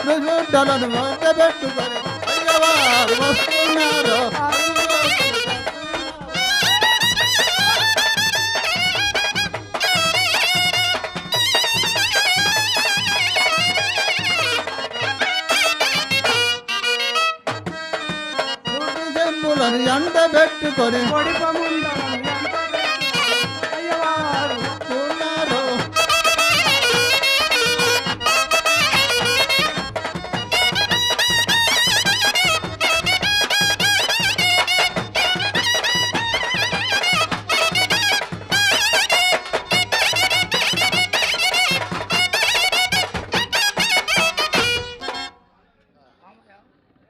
నువ్వుండలను వంట పెట్టుకొని అయ్యవారు వస్తున్నారు. ఎండ పెట్టుకొని అయ్యవారు ఉన్నారు.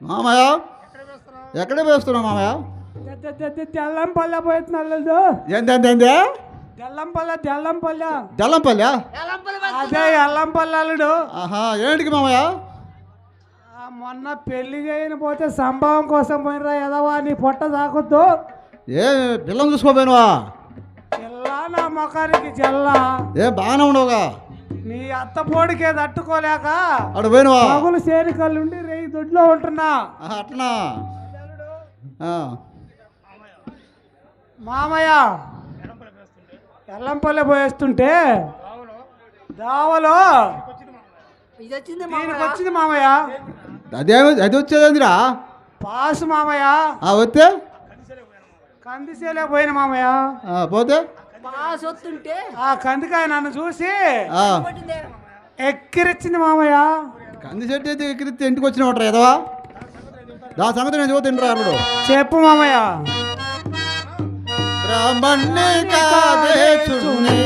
మామయ్య ఎక్కడ వేస్తున్నావు మామయ్య? తెల్లంపల్లె పోతున్నాడు. ఏంటంటే తెల్లంపల్లె జల్లంపల్లి అదే ఎల్లంపల్లె అల్లుడు. ఆహా, ఏంటికి మామయ్య? మొన్న పెళ్లి చేయని పోతే సంభవం కోసం పోయినరా ఎదవా, నీ పొట్ట తాకొద్దు. ఏ పిల్లని చూసుకోపోయినవా? చెల్లా నా మొఖానికి చెల్లా. ఏ బాగానే ఉండవుగా? నీ అత్త పోడికే తట్టుకోలేక అటు పోయినవా? పగులు చేరికల్లుండి రేయి దొడ్లో ఉంటున్నా. అట్లా మామయ్య ఎల్లంపల్లె పోయేస్తుంటే దావలో దీనికి వచ్చింది మామయ్య. అది వచ్చేదందిరా పాసు మామయ్య. వస్తే కందిసేలే పోయిన మామయ్య. పోతే పాస్ వస్తుంటే ఆ కందికాయ నన్ను చూసి ఎక్కిరిచ్చింది మామయ్య. కంది చెట్టు అయితే ఎక్కిరిస్తే ఇంటికి వచ్చిన ఉంటారు ఎదవా. దాని సంగతి నేను చూతింటారు అల్లుడు. చెప్పు మామయ్య. బ్రాహ్మణ్ణి కాదేచునే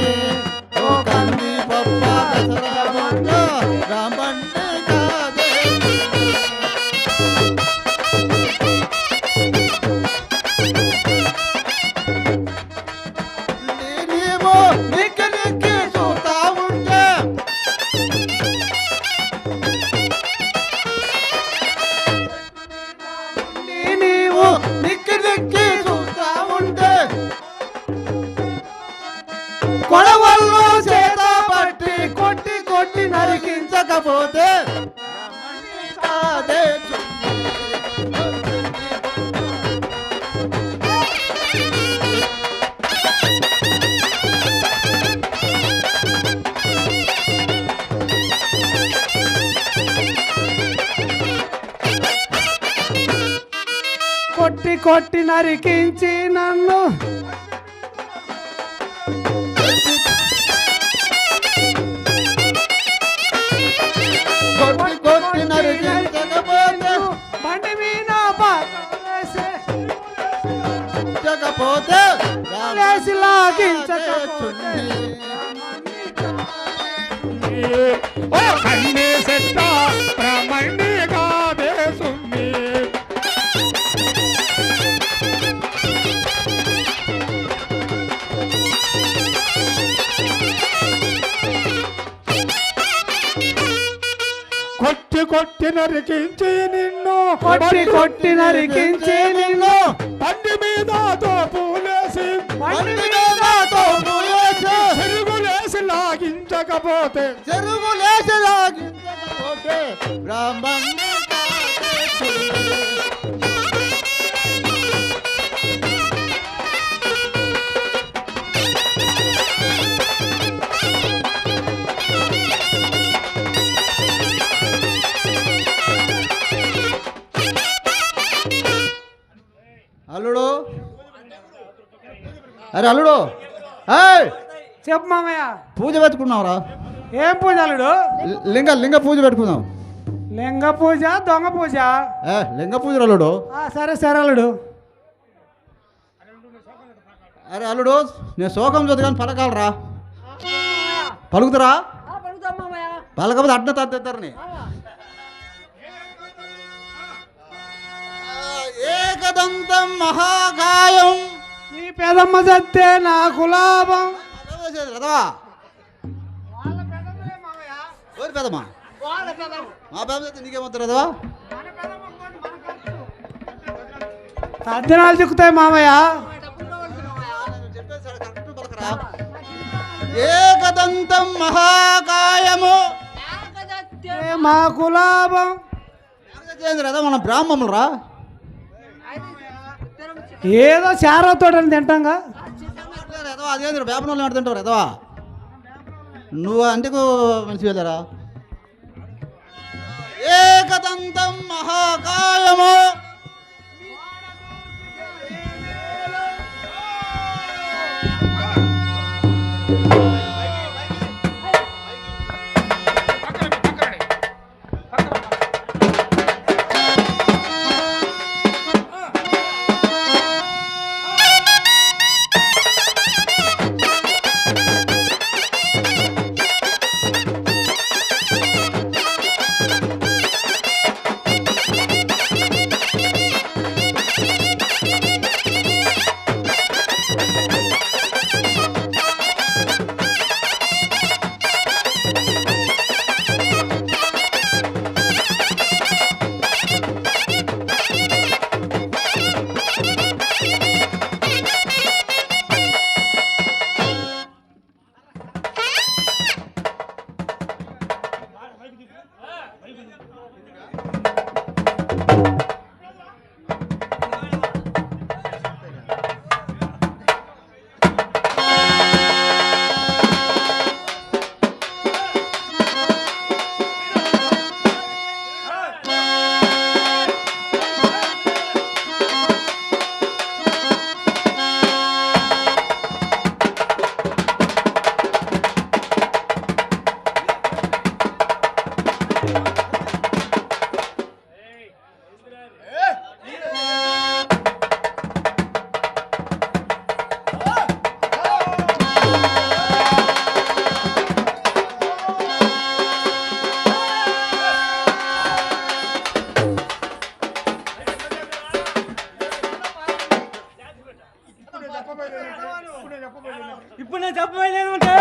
ఓ కంది పప్ప దసరామంగ బ్రాహ్మణ్ణి నీవు నిక్కి నిక్కి చూస్తా ఉంటే నీవు నిక్కి నిక్కి చూస్తా ఉంటే కొడవల్లో చేత పట్టి కొట్టి కొట్టి నరికించకపోతే కొట్టి కొట్టి నరికించి నన్ను కొట్టి కొట్టి నరికించకపోతే బండి మీద చకపోతే లేసి లాగించకపోతే కొట్టి కొట్టి నరికించి నిన్ను కొట్టి కొట్టి నరికించి నిన్ను బండి మీద తోపులేసి చెరుగులేసి లాగించకపోతే చెరుగులేసి లాగించకపోతే బ్రాహ్మణ్ణి కాదేచునే. అల్లుడు, అరే అల్లుడు, చెప్పు మామయ్య. పూజ పెట్టుకున్నావురా? ఏం పూజ అల్లుడు? లింగ పూజ పెట్టుకుందాం. లింగ పూజ దొంగ పూజ? లింగ పూజ అల్లుడు. సరే సరే అల్లుడు. అరే అల్లుడు, నేను శోకం చదువు కానీ పలకాలరా? పలుకుతారా? పలకపోతే అడ్డ తద్దరిని. ఏకదంతం మహాకాయం నీ పెదమ్మ చస్తే నాకు లాభం. పెదమ్మా మా పెద్ద నీకేమవుతారు రదవా? తద్దినాలు చిక్కుతాయి మామయ్య. ఏకదంతం మహాకాయము మా కులాభం అదే మనం బ్రాహ్మణులు రా. ఏదో చారతో తింటాంగా. ఎదవా అదేంద్ర వేపనోళ్ళు ఆడుతుంటారు ఎదవా. నువ్వు అంటేకు మంచి వెళ్ళారా. ఏకదంతం మహాకాయము ఇప్పుడు నేను చెప్పబోయేది ఏమంటే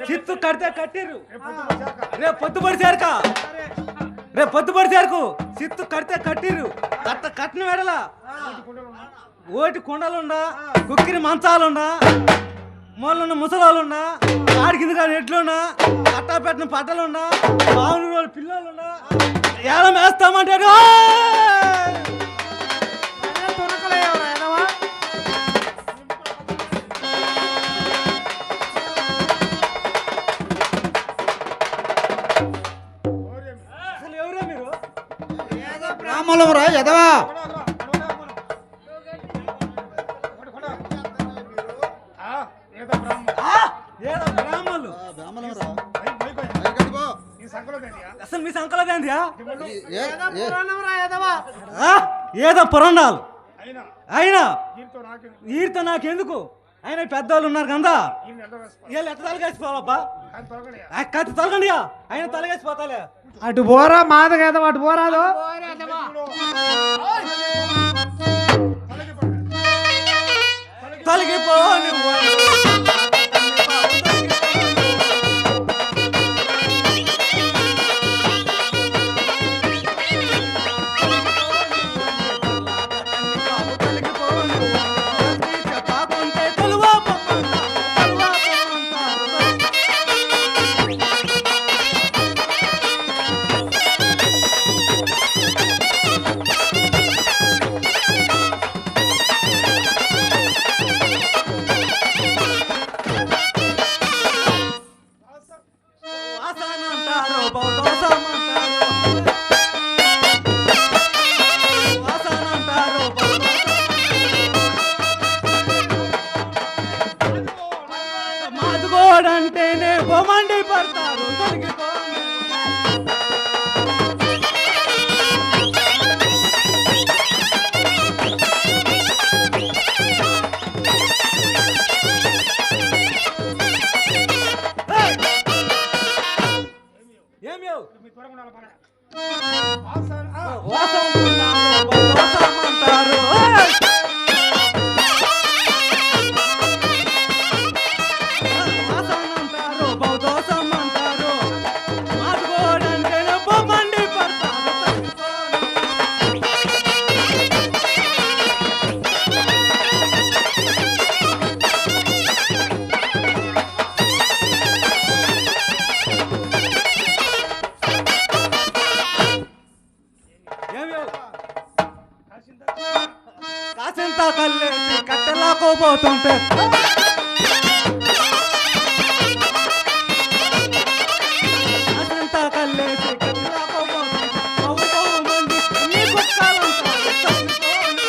చిత్తు కడితే కట్టిర్రు రేపు పొద్దుపడి చేరుకు చిత్తు కడితే కట్టిర్రు కట్టిన వెడల ఓటి కుండలుండా కుక్కిరి మంచాలుండా మొన్న ముసలాలుండా ఆడి కింద కాదు ఎట్లున్నా కట్టా పెట్టిన పట్టలుండా బావుని రోజు పిల్లలుండా ఏలం వేస్తామంటాడు. అసలు ఎవరే మీరు? బ్రాహ్మణులు రా ఎదవా. ఏదో బ్రాహ్మణులు అసలు మీ సంకలదేందియా? ఏదో పురాణాలు అయినా వీరితో నాకెందుకు? ఆయన పెద్దవాళ్ళు ఉన్నారు కదా, వీళ్ళు ఎట్లా తలగేసిపోవాలబ్బా? కత్తి తొలగండి, ఆయన తలగేసిపోతాలే. అటు పోరా మాద కదా, అటు పోరాదు. తొలగిపో మాదుకోడంటేనే బొమ్మండి పడతారు. ఏమి కల్లేసి కట్టెలాకోపోతుంటే అదంతా కల్లేసి కట్టెలాకోపోతుంటే కవ్వు కవ్వు మంది నీ కుక్కాలంతా చచ్చిపోను.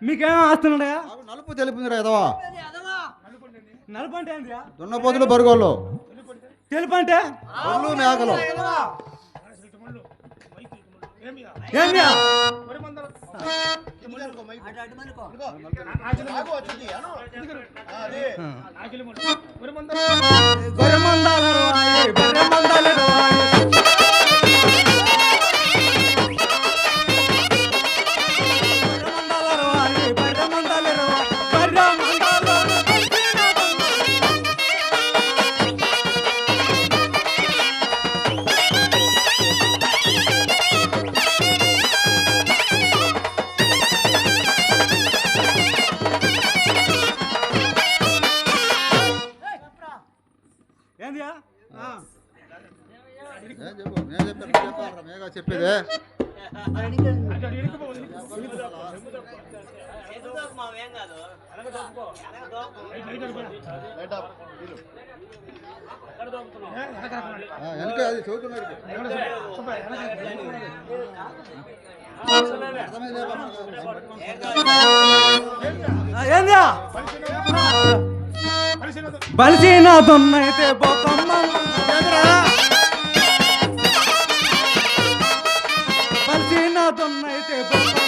మీకేమో ఆస్తున్నాడయా? నాకు నలుపు తెలుపుందిరా ఎదవా. నలుపు అంటే ఏంటియా? దున్నపోతులు బరుగోళ్ళు తెలుపు అంటే ఒళ్ళు మేకలు. ఏమియా? గొర్రె మందాలు అరవాయి, బర్రె మందాలు అరవాయి. గొర్రె మందాలు అరవాయి, బర్రె మందాలు అరవాయి. బర్రె మందాలు అరవాయి. ఏందియా? చెప్పు నేను చెప్పాను మేఘా చెప్పేది. వెనక అది చదువుతున్నాడు. ఏందియా? బలిసిన దొన్నైతే పోతమ్మ బలిసిన దొన్నైతే పోతమ్మ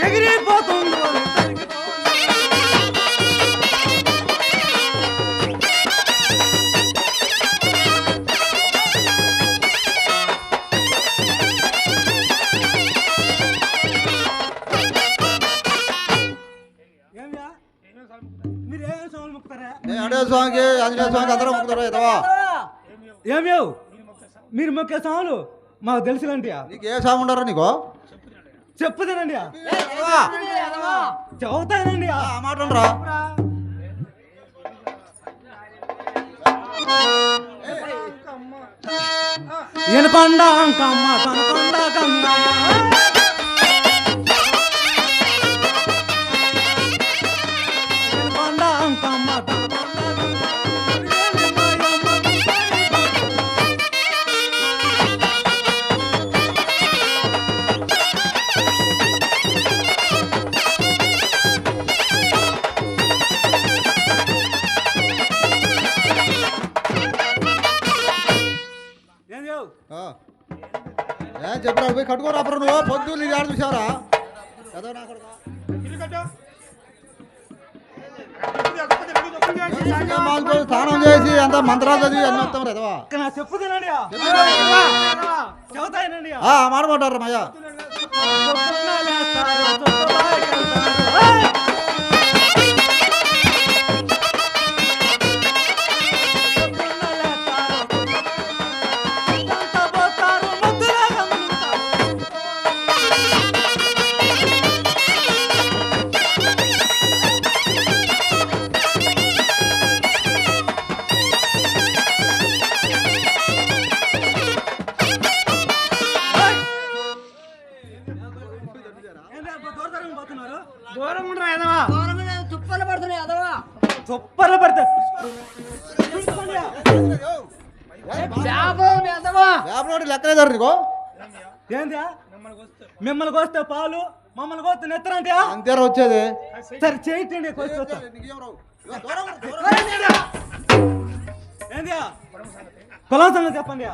ఎగిరిపోతుంది. మీరు ఏమేమి సోములు ముక్కుతారా? నేను అడే స్వామికి ఆంజనేయ స్వామికి అందరూ మొక్కుతారా ఎదవా. ఏమేవ్ మీరు మొక్కే సోములు మాకు తెలుసులంటియా? నీకు ఏ స్వామి ఉండారా నీకు? చెప్పుతానండి, చదువుతానండి. ఆ మాట ఉండరా? ఎనకొండ అంకమ్మ తనకొండ గంగమ్మ ఎనకొండ అంకమ్మ తనకొండ ఏం చెప్పరా పోయి కట్టుకోరా అప్పుడు నువ్వు పొద్దు నీ ఆడ చూసావరా కదా నా కొడుకా? స్నానం చేసి అంత మంత్రాలు చదివి అన్ని వస్తాం రేదవా. చెప్పుతానండి, చదువుతానండి. మాడమంటారు మయ్యా. దూరం ఉండరా ఎదవా? తుప్పలు పడుతున్నాయి అదవా. తుప్పలు పడితే లెక్కలేదారు నీకు? ఏందా? మిమ్మల్ని కోస్తే పాలు, మమ్మల్ని కోస్తే నెత్తరంటే అంతేరా వచ్చేది. సరే చేయండి. ఏంది కులం సంగతి చెప్పండి.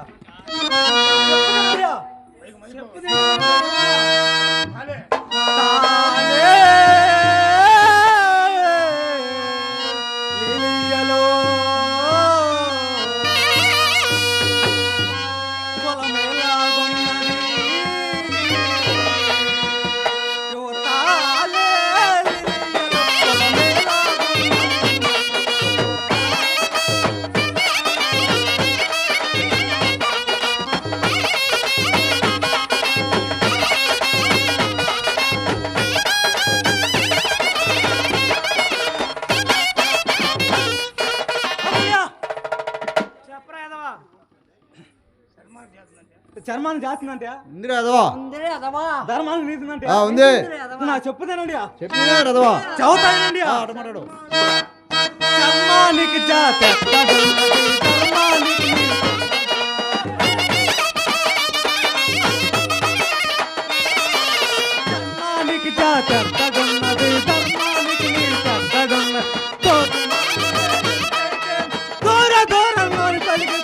చర్మాన్ని చేస్తుందంటే ఉందిరా ఎదవా ఉందిరే అదవా ధర్మాన్ని నీతుందంటే ఉంది నా చెప్పుదేనండి చెప్పినా ఎదవా చదువుతానండి మాట్లాడు చర్మానికి జాత చర్మానికి జాత తగున్నది ధర్మానికి తగ్గడున్నది దూర దూరంలో కలిగి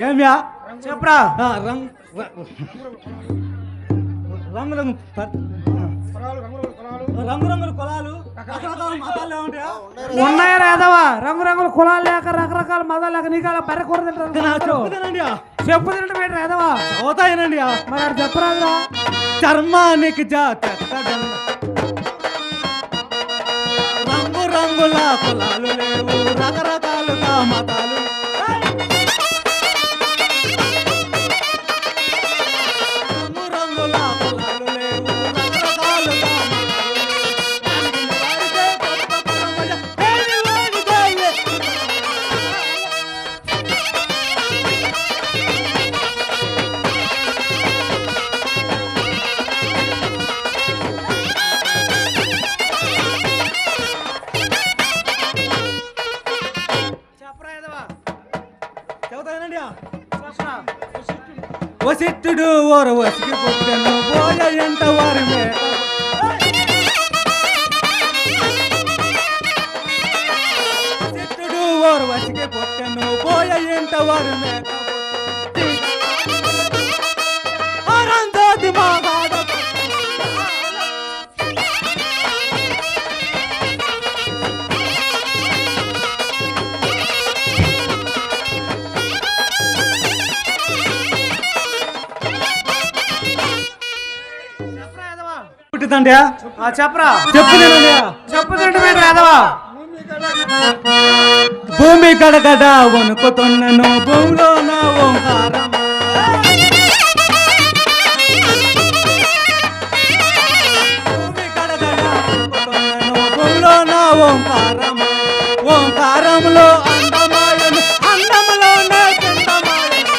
ఏమ్యా చెప్పరా రంగు రంగు రంగురంగుల కులాలు రకరకాల మతాలు ఏమంటాయా ఉన్నాయా ఎదవా రంగురంగుల కులాలు లేక రకరకాల మతాలు లేక నీకు అలా బర్రె కూర తింటారు చెప్పుదేనండి చెప్పు తింటే పెట్టరా ఎదవా చదువుతాయనండి మరి అది చెప్పరాదురా చర్మానికి జాత రంగు రంగుల కులాలు లేవు రకరకాలుగా మతాలు రంగు రంగుల కులాలు లేవు రకరకాలుగా చదువుతానండి వసిట్టుడు ఓరు వసికి పొట్టను పోయ ఎంట వారి మేట వసిట్టుడు ఓరు వసికి పొట్టను పోయ ఎంట వారి మేట ఆనందోది మాగాడ పుట్టిందండి చెప్పరా చెప్పుదేనండి చెప్పు తింటే పెట్టరా ఎదవా భూమి గడగడ వణుకుతున్నను భూమిలో నా ఓంకారం భూమి గడగడ వణుకుతున్నను భూమిలో నా ఓంకారం ఓంకారంలో అందమాయను అందములోనే చందమాయను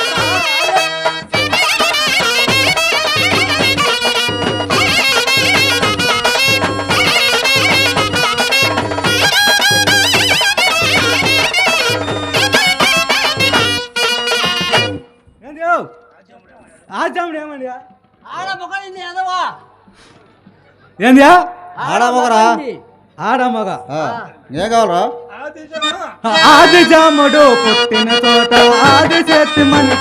ఏంది ఆజాముడు ఏమండి ఆడ మొక్కలింది అదవా ఏంది ఆడా మొగరా ఆడ మగ ఏం కావాలరా ఆది జాముడు పుట్టిన తోట ఆది చేతి మని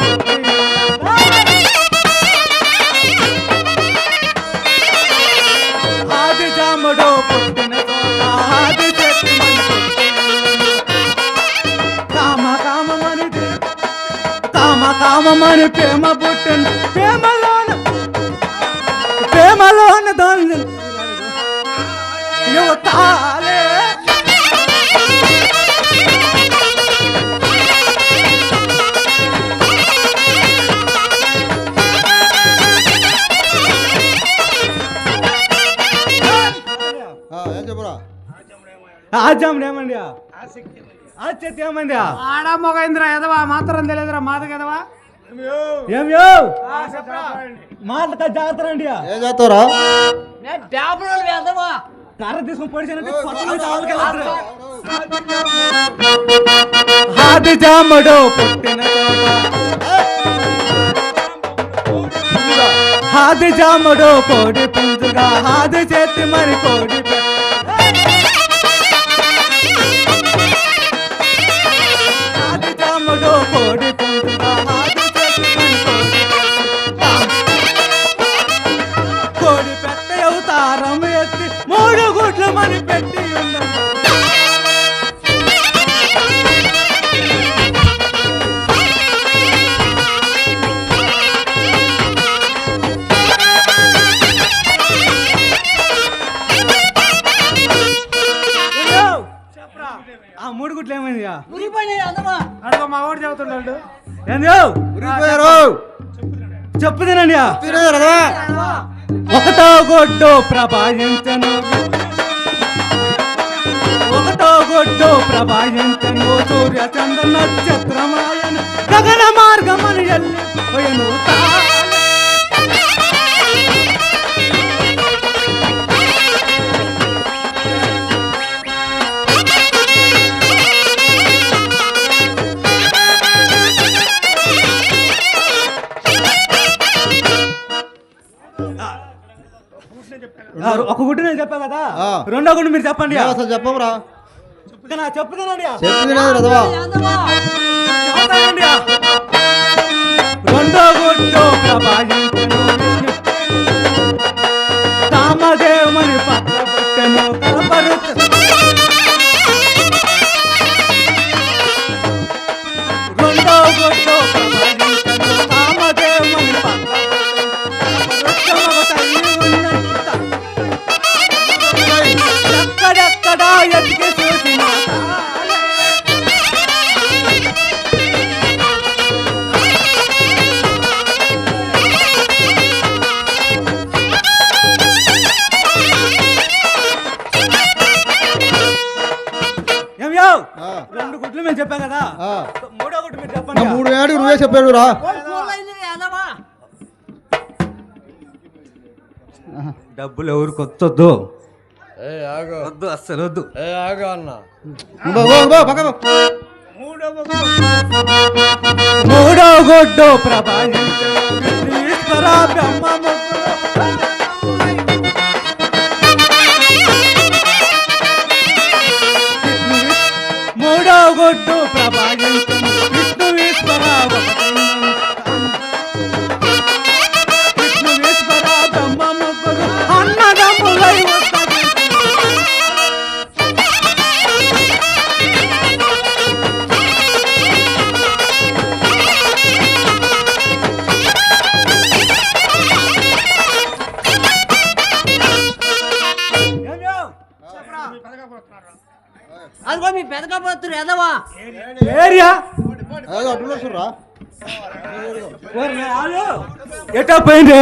ఆది జాముడు పుట్టిన తోట ఆది చేతి మని కామ కామమని ప్రేమ పుట్టిన ప్రేమలోన దాని యువతాలే ఏం చెప్పురా ఆజాముడు ఏమండి ఆచత్య ఏమండి ఆడ మొగైందిరా ఎదవా మాత్రం తెలియదురా మాదక ఎదవా ఏమో మాటక జాగ్రత్త రండి ఏం చేస్తావురా నేను డాబులు ఎదవా కర్ర తీసుకుని పొడిచానంటే ఆది జాముడు పుట్టిన ఆది జాముడు కోడి పుంజుగా ఆది చేతి మరి కోడి ఆది జాముడు కోడి పుంజుగా ఆది చేతి మరి కోడి పెట్ట అవతారం ఎత్తి 3 గుడ్లు మరి పెట్టి ఉన్నది మాట చెబుతున్నాడు. ఏందో ఉరిగిపోయారు. చెప్పు తినండి. తినేది రథమా? ఒకటో గొడ్డు ప్రభాయించను, ఒకటో గొడ్డు ప్రభాయించను, సూర్య చంద్ర నక్షత్రమాయన గగన మార్గమని వెళ్ళిపోయను. ఒక గుడ్డు నేను చెప్పా కదా, రెండో గుడ్డు మీరు చెప్పండి. అసలు చెప్పమురా. చెప్పుతానండి. చెప్పింది లేదు రథమా? రెండో గుడ్డు ప్రభాయించను, కామదేవుని పట్ల పుట్టెను కలపరు. రెండో గుడ్డు ప్రభాయించను, కామదేవుని పట్ల ఎక్కడెక్కడా ఎతికి చూసిన ఏమయ్యో, రెండు గుడ్లు మేము చెప్పాం కదా, మూడో గుడ్డు మీరు చెప్పండి. 3 ఏడు నువ్వే చెప్పాడు రా. డబ్బులు ఎవరు కొత్తొద్దు, వద్దు, అస్సలు వద్దు. మూడో గొడ్డు ప్రభాయించ బ్రహ్మ మూడో గొడ్డు ప్రభాయించ విష్ణువీశ్వర విష్ణువీశ్వర బ్రహ్మ ముగ్గురు అన్నదమ్ములై అదిగో మీ పెదకపోతురు ఎదవా ఏరియా అడ్డురా. ఎట్టా పోయింది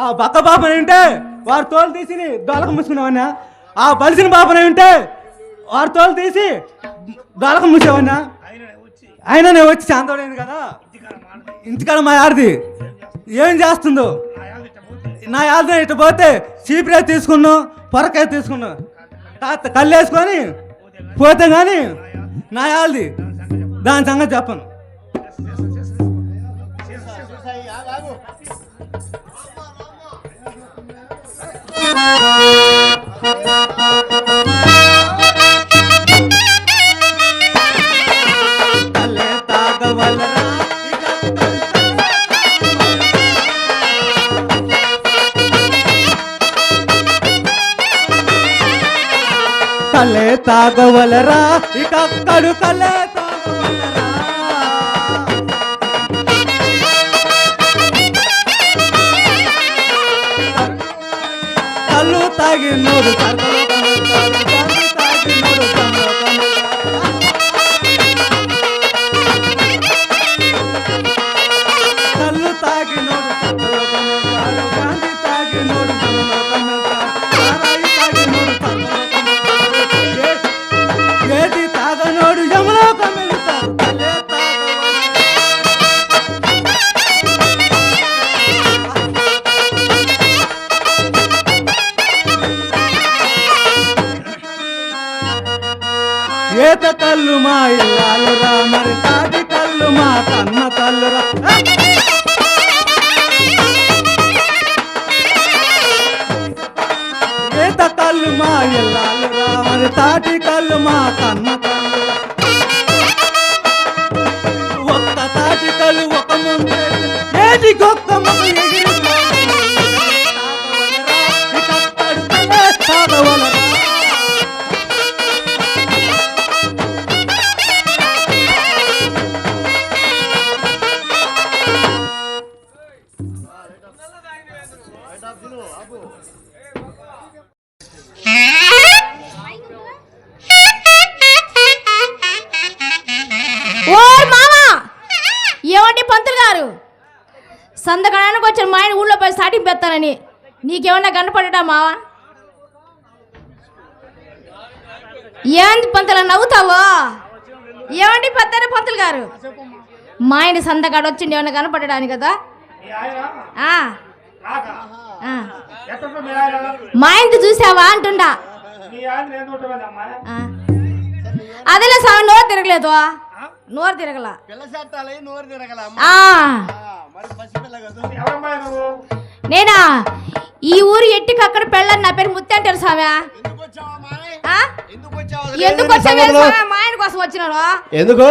ఆ బక్క పాపని ఉంటే వారి తోలు తీసి దొలక మూసుకున్నావన్నా, ఆ బలిసిన పాపని ఉంటే వారి తోలు తీసి దొలక మూసేవన్నా. అయినా నేను వచ్చి శాంతపడేది కదా, ఇంటికాడ మా ఆడది ఏం చేస్తుందో నా యాదన ఇటు పోతే చీపురే తీసుకున్నావు, పొరకాయ తీసుకున్నావు, కళ్ళు వేసుకొని పోతే కానీ నా యాల్ది దాని సంగతి చెప్పను. తలే తాగవలరా కలే తాగవలరా ఇక అక్కడు కలే తాగవలరా. కళ్ళు తాగినోడు కర్మలో కనుతాడు, కళ్ళు తాగినోడు కర్మలో కనుతాడు. కళ్ళు తాగినోడు కర్మలో కనుతాడు, గాంధీ తాగినోడు కర్మలో కనుతాడు, సారాయి తాగినోడు కర్మలో కనుతాడు, ఏది తాగనోడు యములో కనుతాడు. కలే ఏత కళ్ళు మా ఇల్లాలురా, మరి తాటి కళ్ళు మా కన్న తల్లురా. ఏత కళ్ళు మా ఇల్లాలురా, మరి తాటి కళ్ళు మా కన్న తల్లురా. ఒక్క తాటి కళ్ళు ఒక ముందు ఏటి గొక్క ముందు ఎగిరి తాగవలరా. ఓ మామ ఏమండి పంతులు గారు, సందకాడానికి వచ్చిన మా ఆయన ఊళ్ళో పోయి స్టార్టింగ్ పెడతానని నీకేమన్నా కనపడటా మావా? ఏంది పంతులు నవ్వుతావో? ఏమండి పెద్ద పంతులు గారు, మా ఆయన సందకాడ వచ్చిండి ఏమన్నా కనపడడానికి కదా? ఆ. ఆ. మా ఆయనతో చూసావా అంటుండా. అదేలే సార్, నోరు తిరగలేదు, నోరు తిరగలా. నేనా ఈ ఊరు ఎట్టికి అక్కడ పెళ్ళని నా పేరు ముత్తి అంటారు సామె. ఎందుకు వచ్చావు? మా ఆయన కోసం వచ్చినాడు. ఎందుకు?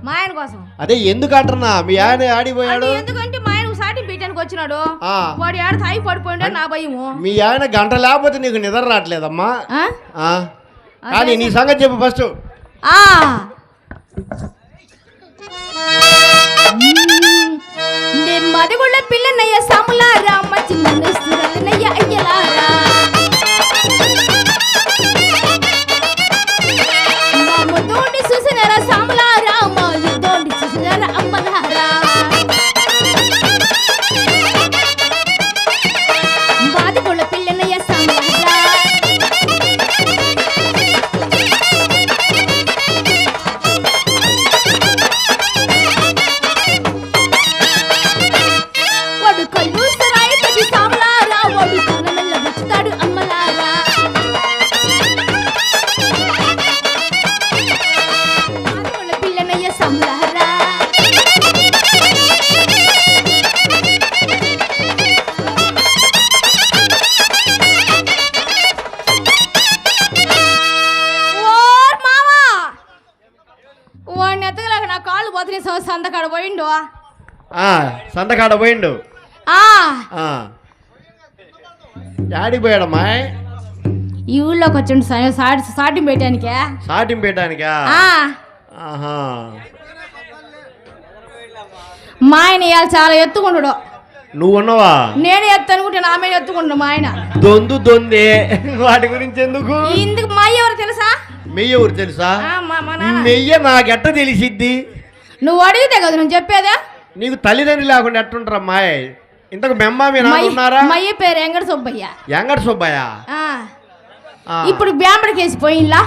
మా ఆయన కోసం. అదే ఎందుకు అంటున్నా, మీ ఆయన ఆడిపోయాడు. ఎందుకంటే మా ఆయన సాటి పీయటానికి వచ్చినాడు. వాడు ఆడ తాగి పడిపోయిండే నా భయము. మీ ఆయన గంట లేకపోతే నీకు నిద్ర రావట్లేదమ్మా. కానీ నీ సంగతి చెప్పు ఫస్ట్. మదిగుళ్ళ పిల్లనయ్య సాములారా, మంచి మనసులనయ్య అయ్యలారా, మా ముద్దోండి చూసినారా సాములారా, మా యుద్ధోండి చూసినారా అమ్మలారా, మదిగుళ్ళ పిల్లనయ్య సాములారా. వాడు కళ్ళు సరాయి పది సాములారా, వాడు కళ్ళ వచ్చుతాడు అమ్మలారా, మదిగుళ్ళ పిల్లనయ్య సాములారా. ఓర్ మావా, వాడిని ఎత్తగలేక నా కాళ్ళు పోతున్నాయి. సందకాడ పోయిండు. సంతకాడ పోయిండు. యాడికి పోయాడమ్మా? ఈ ఊళ్ళోకి వచ్చిండు సాటింగ్ పెట్టానికే. సాటింగ్ పెట్టడానికా? మా ఆయన ఇవాళ చాలా ఎత్తుకుంటాడు. నువ్వు ఉన్నావా? నేను ఎత్తనుకుంటే నా మీద ఎత్తుకుంటాడు మా ఆయన. దొందే వాటి గురించి ఎందుకు? ఇందుకు మా అయ్య ఎవరు తెలుసా? మెయ్య ఊరు తెలుసా? మెయ్య నాకెట్ట తెలిసిద్ది? నువ్వు అడిగితే కదా నేను చెప్పేదా. నీకు తల్లిదండ్రులు లేకుండా ఎట్టుంటారా అమ్మాయి? ఇంతకు మెమ్మ మీ నాన్న ఉన్నారా? మయ్య పేరు ఎంగడ సుబ్బయ్య. ఎంగడ సుబ్బయ్య ఇప్పుడు బ్యాంబడికి వేసి పోయిన్లా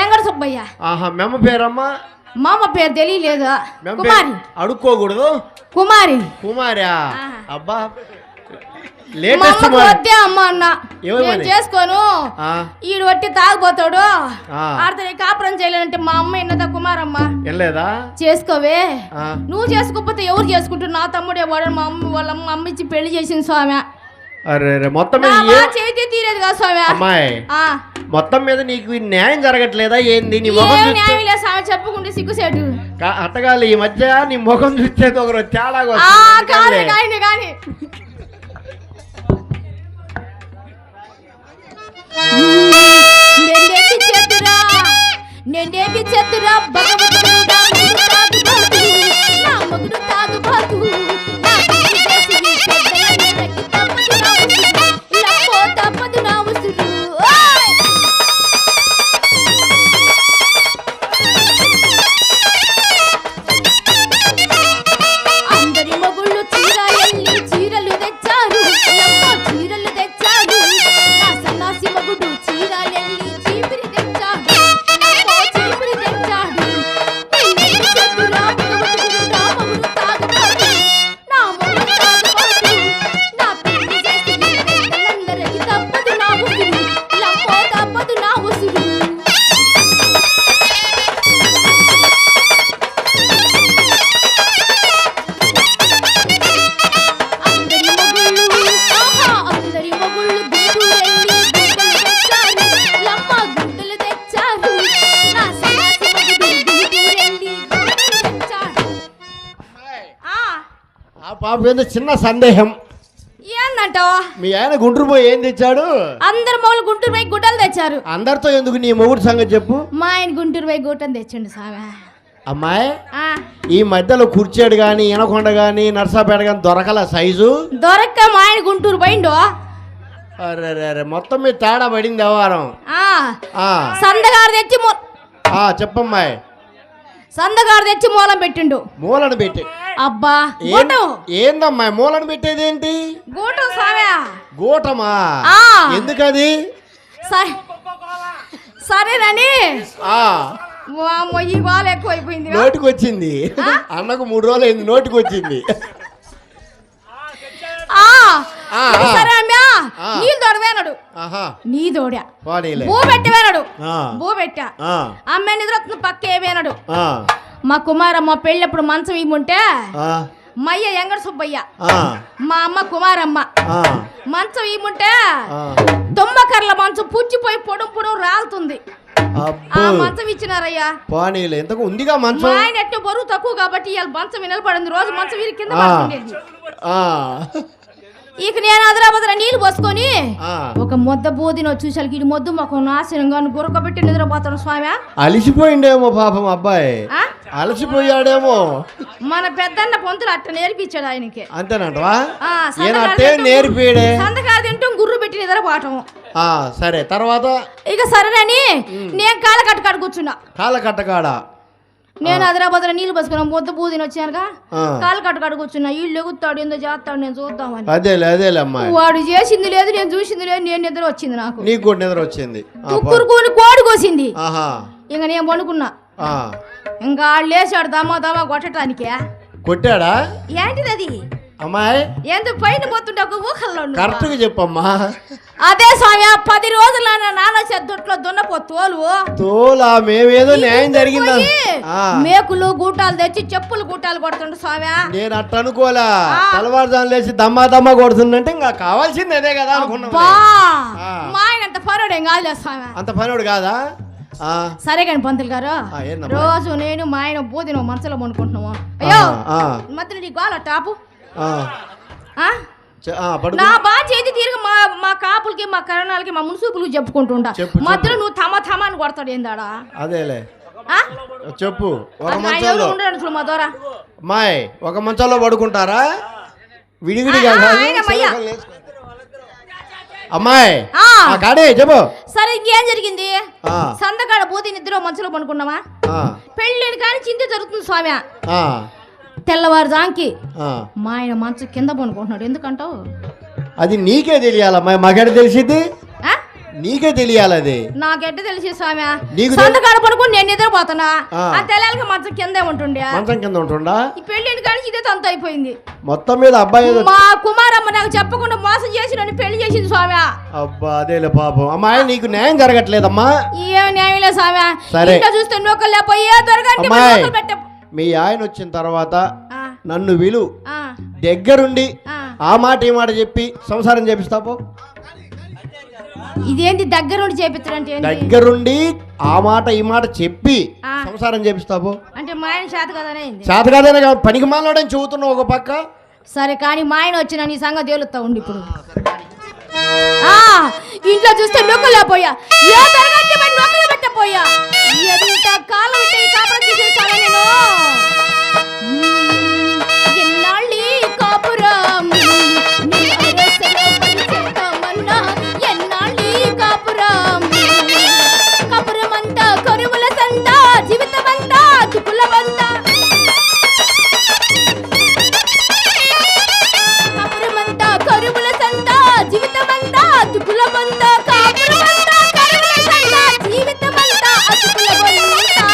ఎంగడ సుబ్బయ్య. మెమ్మ పేరమ్మా? మా అమ్మ పేరు తెలియలేదు. కుమారి. అడుక్కోకూడదు. కుమారి. కుమారా? అబ్బా వద్దే అమ్మ అన్న నేను చేసుకోను. ఈడు వట్టి తాగిపోతాడు, ఆడితే కాపురం చేయలేదంటే మా అమ్మ ఎన్నదా కుమారమ్మ వెళ్ళలేదా? చేసుకోవే. నువ్వు చేసుకోకపోతే ఎవరు చేసుకుంటారు? నా తమ్ముడే వాడు. మా అమ్మ వాళ్ళ అమ్మ ఇచ్చి పెళ్లి చేసింది స్వామి. మొత్తం చేతి తీరేది కదా స్వామి. అమ్మాయి మొత్తం మీద నీకు న్యాయం జరగట్లేదా ఏంది? నీ ముఖం న్యాయం లేదు స్వామి, చెప్పుకుంటే సిగ్గుసేటు. అట్టగాలి ఈ మధ్య నీ ముఖం చూసేది ఒకరు చాలా కానీ నేనేమి చేతురా భగవంతుడా, నా మగుడు తాగుబాతు, నా తప్పదు నా ఉసురు. అందరి మగుళ్ళు చీరాయల్లి చీరలు తెచ్చారు, చీరలు తెచ్చారు. నా సన్నాసి మగుడు చీరాయల్లి చీపిరి తెచ్చాడు, చీపిరి తెచ్చాడు. చెట్టురా భగవంతుడు, నా మగుడు తాగుబాతు, నా మగుడు తాగుబాతు, నా పెళ్లి చేసి పెద్దలందరికీ తప్పదు నా ఉసురు, లమ్మో తప్పదు నా ఉసురు. అందరి మగుళ్ళు గుంటూరెళ్ళి గుంటలు తెచ్చారు, లమ్మ గుంటలు తెచ్చారు. నా సన్నాసి మగుడు గుంటూరెళ్ళి గుంటలు తెచ్చాడు. ఆ పాప ఏదో చిన్న సందేహం. ఏందంటావా? మీ ఆయన గుంటూరు పోయి ఏం తెచ్చాడు? అందరు మొగులు గుంటూరు పోయి గుడ్డలు తెచ్చారు. అందరితో ఎందుకు? నీ మొగుడు సంగతి చెప్పు. మా ఆయన గుంటూరు పోయి గుట్టని తెచ్చండి సామె. అమ్మాయి ఈ మధ్యలో కుర్చేడు గాని ఇనకొండ గాని నర్సాపేట గాని దొరకల సైజు దొరక్క మా ఆయన గుంటూరు పోయిండు. అరే మొత్తం మీద తేడా పడింది వ్యవహారం. సందగారు తెచ్చి చెప్పమ్మాయి. సందగాడు తెచ్చి మూలం పెట్టిండు. మూలను పెట్టి అబ్బా గూటం. ఏందమ్మా మూలను పెట్టేది ఏంటి? గూటం సామ్యా. గూటమా? ఆ. ఎందుకది? సరేనని ఆ ఈ బాల్ ఎక్కువైపోయింది. నోటికి వచ్చింది. అన్నకు 3 రోజులు అయింది, నోటికి వచ్చింది. సరే అమ్మా నీళ్ళు తోడవేనాడు. నీ తోడా బూ పెట్టవేనాడు. బూ పెట్టా అమ్మ నిద్ర పక్క ఏమేనాడు. మా కుమారమ్మ పెళ్ళప్పుడు మంచం ఇమ్ముంటే మయ్య ఎంగడ సుబ్బయ్య మా అమ్మ కుమారమ్మ మంచం ఇమ్ముంటే తుమ్మకర్ల మంచం పుచ్చిపోయి పొడం రాలుతుంది. ఆ మంచం ఇచ్చినారయ్యా. ఎంతకు ఉందిగా మంచం. ఆయన ఎట్టు బరువు తక్కువ కాబట్టి ఇవాళ మంచం నిలబడింది. రోజు మంచం వీరి కింద పడుతుండేది. ఇక నేను అదరాబదరా నీళ్లు పోసుకొని ఒక మొద్ద బోదిన చూసాలకి ఇటు మొద్దు మాకు నాశనంగా గురకబెట్టి నిద్రపోతాను స్వామి. అలిసిపోయిండేమో పాపం అబ్బాయి, అలసిపోయాడేమో. మన పెద్దన్న పొంతులు అట్ట నేర్పించాడు ఆయనకి. అంతేనంటవా? నేర్పిడే సంతకాలు తింటూ గుర్రు పెట్టి నిద్రపోవటం. సరే తర్వాత ఇక సరేనని నేను కాళ్ళ కట్టకాడ కూర్చున్నా. కాళ్ళ కట్టకాడ నేను అదరాబదరా నీళ్ళు పోసుకున్నా. మొద్ద బూదిని వచ్చానుగా కాళ్ళ కట్టకాడ కూర్చున్నా. వీళ్ళు ఎగుతాడు ఏందో చేస్తాడు నేను చూద్దామని. అదేలే వాడు చేసింది లేదు, నేను చూసింది లేదు. నేను నిద్ర వచ్చింది. నాకు నీకు కూడా నిద్ర వచ్చింది. కుక్కురుకొని కోడి కోసింది. ఇంక నేను పండుకున్నా. ఇంకా వాళ్ళు లేచాడు దమా కొట్టడానికి. కొట్టాడా? ఏంటిది అది అమ్మాయి? ఎంత పైన పోతుంటే ఊహల్లో కరెక్ట్ గా చెప్పమ్మా. అదే స్వామి 10 రోజుల నాన్న చెద్దొట్లో దున్నపో తోలా మేమేదో న్యాయం జరిగిందా? మేకులు గూటాలు తెచ్చి చెప్పులు గూటాలు కొడుతుండ స్వామి. నేను అట్ట అనుకోలే. తెల్లవారుజాము లేచి దమ్మా కొడుతుందంటే ఇంకా కావాల్సింది అదే కదా అనుకున్నా. మా ఆయన అంత పనుడు ఏం కాదు స్వామి. అంత పనుడు కాదా? సరే కానీ పంతులు గారు రోజు నేను మా ఆయన బోధిన మనసులో అనుకుంటున్నాము. అయ్యో మధ్య నీ గోల టాపు నా బాగా చేతి తీరుగా మా కాపులకి మా కరణాలకి మా మున్సూపులు చెప్పుకుంటుంటా. మధ్యలో నువ్వు తమ అని కొడతాడు ఏందాడా? అదేలే చెప్పు. మా ద్వారా మాయ్ ఒక మంచంలో పడుకుంటారా విడివిడిగా? అమ్మాయి కాడే చెప్పు. సరే ఇంకేం జరిగింది? సందకాడ పోతే నిద్ర మంచులో పనుకున్నావా? పెళ్ళిని కానీ చింత జరుగుతుంది స్వామి. తెల్లవారుజాంకి మా ఆయన మంచం కింద పనుకుంటున్నాడు. ఎందుకంటావు? అది నీకే తెలియాలమ్మా. మాకెడ తెలిసింది? నీకే తెలియాలి. అది నాకెట్ట తెలిసి స్వామి? సందకాడ పడుకుని నేను నిద్రపోతున్నా. ఆ తెల్లాలకి మంచం కిందే ఉంటుండే. మంచం కింద ఉంటుండా? ఈ పెళ్ళిని కానీ ఇదే తంత అయిపోయింది. మొత్తం మీద అబ్బాయి మా కుమారమ్మ నాకు చెప్పకుండా మోసం చేసి నన్ను పెళ్లి చేసింది స్వామి. అబ్బా అదేలే పాపం. అమ్మాయి నీకు న్యాయం జరగట్లేదమ్మా. ఏం న్యాయం లేదు స్వామి. ఇంకా చూస్తే నొక్కలు లేకపోయే దొరకండి. మీ ఆయన వచ్చిన తర్వాత నన్ను విలు దగ్గరుండి ఆ మాట ఈ మాట చెప్పి సంసారం చేపిస్తాపో. ఇదేంటి దగ్గరుండి చేపిస్తాడంటే? దగ్గరుండి ఆ మాట ఈ మాట చెప్పి సంసారం చేపిస్తాపో. అంటే మా ఆయన చేత కదనే? చేత కదనే పనికి మాలోడని చెబుతున్నావు ఒక పక్క. సరే కానీ మా ఆయన వచ్చిన నీ సంగతి తేలుస్తా ఉండి. ఇప్పుడు ఇంట్లో చూస్తే నొక్కలేపోయా. ఏ తరగతి నొక్కలు పెట్టపోయా. ఎంత కాలం ఇట్ట ఈ కాపురం తీసేస్తాను నేను. ఎన్నాళ్ళి కాపురం ఎన్నాళ్ళి కాపురం కాపురమంతా కరువుల సంత జీవితమంతా దుఃఖులమంతా కాపురమంతా కరువుల సంత జీవితమంతా దుఃఖులమంతా కాపురమంతా కరువుల సంత జీవితమంతా అతుకులమంతా.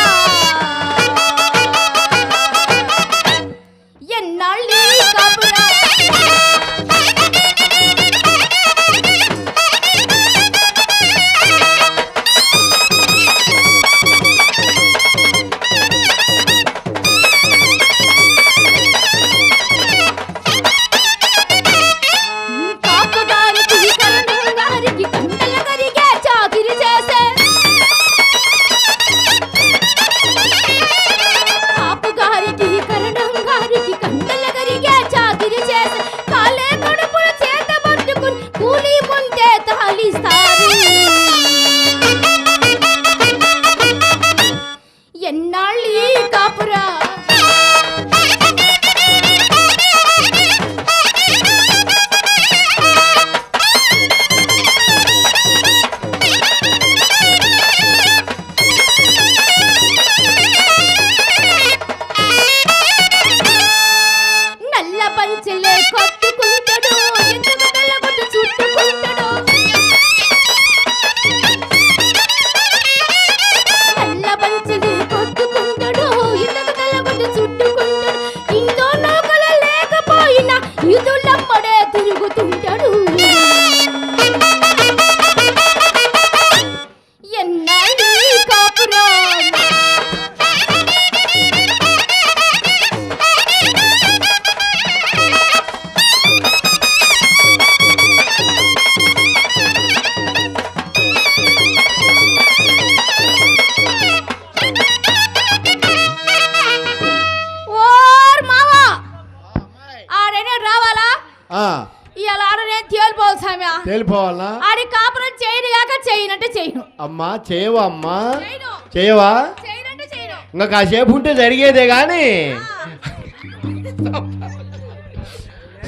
ఇవాళ ఆడ నేను తేలిపోవాలి స్వామి. తేలిపోవాలా? ఆడి కాపురం చేయను కాక చేయనంటే చేయను. అమ్మా చేయవా అమ్మా? చేయను. చేయవా? చేయనంటే చేయను. ఇంకా కాసేపు ఉంటే జరిగేదే కానీ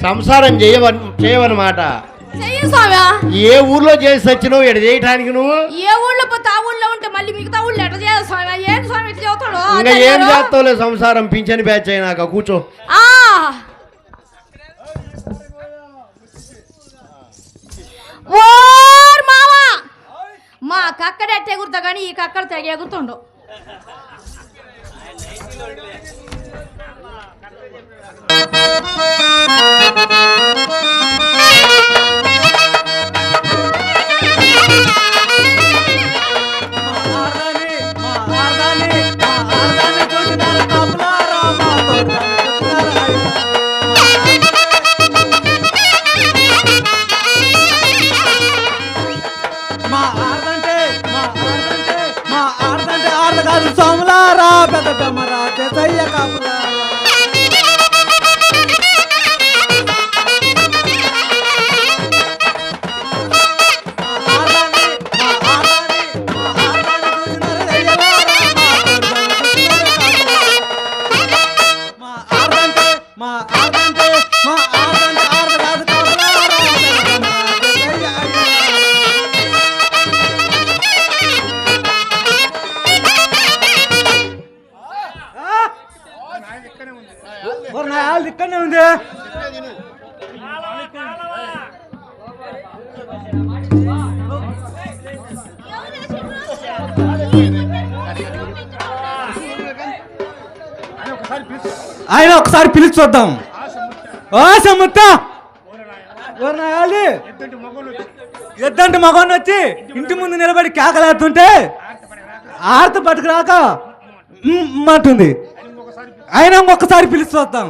సంసారం చేయవన్నమాట. చెయ్యి స్వామి. ఏ ఊర్లో చేసి వచ్చినావు ఎడ చేయటానికి నువ్వు? ఏ ఊళ్ళో పోతే ఆ ఊళ్ళో ఉంటే మళ్ళీ మిగతా ఊళ్ళో ఎట్లా చేయాలి స్వామి? ఏం స్వామి ఇట్లా చెబుతాడు? ఇంకా ఏం చేస్తావులే సంసారం పింఛని బ్యాచ్ అయినాక కూర్చో. ఓర్ మావా, మా కక్కడే ఎగురుతా కానీ ఈ కక్కడ తెగ ఎగురుతుండు. సోమలారా పెద్ద బెమ్మరా చేసయ్య కాపులా. ఇక్కడనే ఉంది. ఆయన ఒకసారి పిలిచి చూద్దాం. ఎద్దంటే మగవాడిని వచ్చి ఇంటి ముందు నిలబడి కేకలేస్తుంటే ఆర్త పట్టుకురాక అంటుంది. ఆయన ఒక్కసారి పిలిచి చూద్దాం.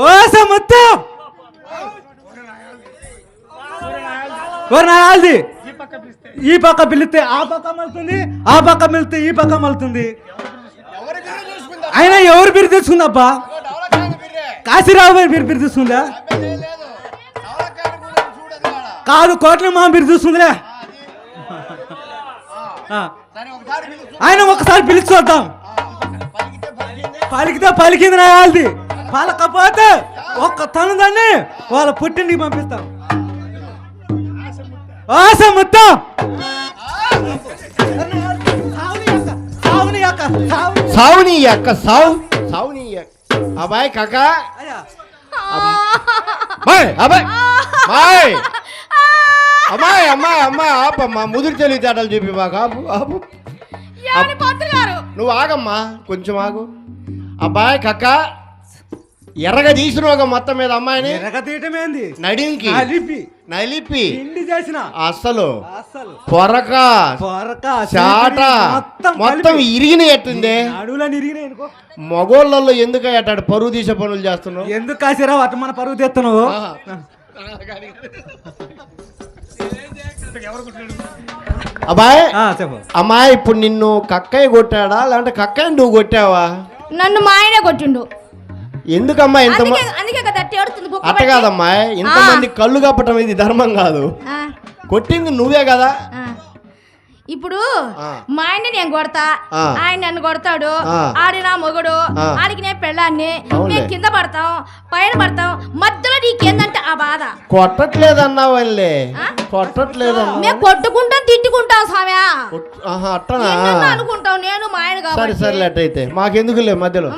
ఓ సముద్రం ఈ పక్క పిలిస్తే ఆ పక్క మలుతుంది, ఆ పక్క పిలిస్తే ఈ పక్క మలుతుంది. ఆయన ఎవరు బిరి తీసుకుందబ్బా? కాశీరావు గారు బిరి తీసుకుందా? కాదు, కోట్ల మా బిరి తీసుకుందిలే. ఆయన ఒకసారి పిలిచి చూద్దాం. పలికితే పలికింది నా వాళ్ళది, పలకపోతే ఒక్క తను దాన్ని వాళ్ళ పుట్టింటికి పంపిస్తాం. ఆశ మొత్తం సావుని అక్క సావుని అబ్బాయి కాక అబ్బాయి అమ్మాయి అమ్మాయి అమ్మాయి ఆపమ్మా, ముదురు తెలివితేటలు చూపి మాకు ఆపు ఆపు. నువ్వు ఆగమ్మా, కొంచెం ఆగు. అబ్బాయి కక్క ఎర్రగా తీసినావు మొత్తం మీద అమ్మాయిని. ఎర్రగతీయటమేంది? నడికి నలిపి చేసిన అసలు పొరక చాట మొత్తం ఇరిగినట్టుంది. అడుగులని ఇరిగినాయి. మగోళ్ళల్లో ఎందుకు అట్టాడు పరువు తీసే పనులు చేస్తున్నావు? ఎందుకు కాసిరావు అటు మన పరువు తీస్తున్నావు? అబ్బాయి చెప్పు. అమ్మాయి ఇప్పుడు నిన్ను కక్కయ్య కొట్టాడా లేదంటే కక్కయ్య నువ్వు కొట్టావా? నన్ను మా ఆయనే కొట్టిండు. ఎందుకమ్మా ఇంత అట్ట ఇంత కాదమ్మా, ఇంతమంది కళ్ళు కప్పటం ఇది ధర్మం కాదు. కొట్టింది నువ్వే కదా. ఇప్పుడు మా ఆయన్ని నేను కొడతా, ఆయన నన్ను కొడతాడు, ఆడి నా మొగుడు, ఆడికి నేను పెళ్ళాన్ని, మేము కింద పడతాం పైన పడతాం, మధ్యలో నీకేందంటే ఆ బాధ. కొట్టట్లేదన్నావు వాళ్ళే, కొట్టట్లేదన్నా. మేము కొట్టుకుంటాం తిట్టుకుంటాం స్వామి. అట్టనా అనుకుంటాం నేను మా ఆయన. సరే సరే అట్టయితే మాకెందుకులే మధ్యలో.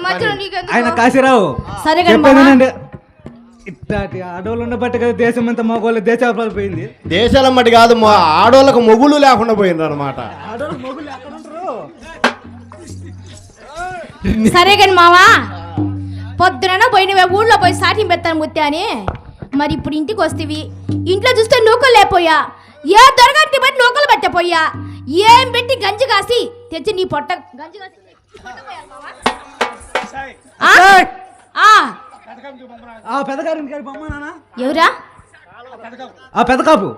ఆయన కాశీరావు సరే ఇట్లాంటి ఆడవాళ్ళు ఉండబట్టి కదా దేశం అంతా మగవాళ్ళు దేశాలు పోయింది. దేశాల మట్టి కాదు, ఆడవాళ్ళకు మొగులు లేకుండా పోయింది అనమాట. సరే కానీ మావా, పొద్దున పోయినవే ఊళ్ళో పోయి సాటి పెడతాను ముత్తే అని. మరి ఇప్పుడు ఇంటికి వస్తేవి, ఇంట్లో చూస్తే నూకలు లేకపోయా, ఏ దొరగంటి బట్టి నూకలు పెట్టపోయా, ఏం పెట్టి గంజి కాసి తెచ్చి నీ పొట్ట గంజి కాసి పెద్దగారి బొమ్మ నాన్న ఎవరా? పెద్ద కాపు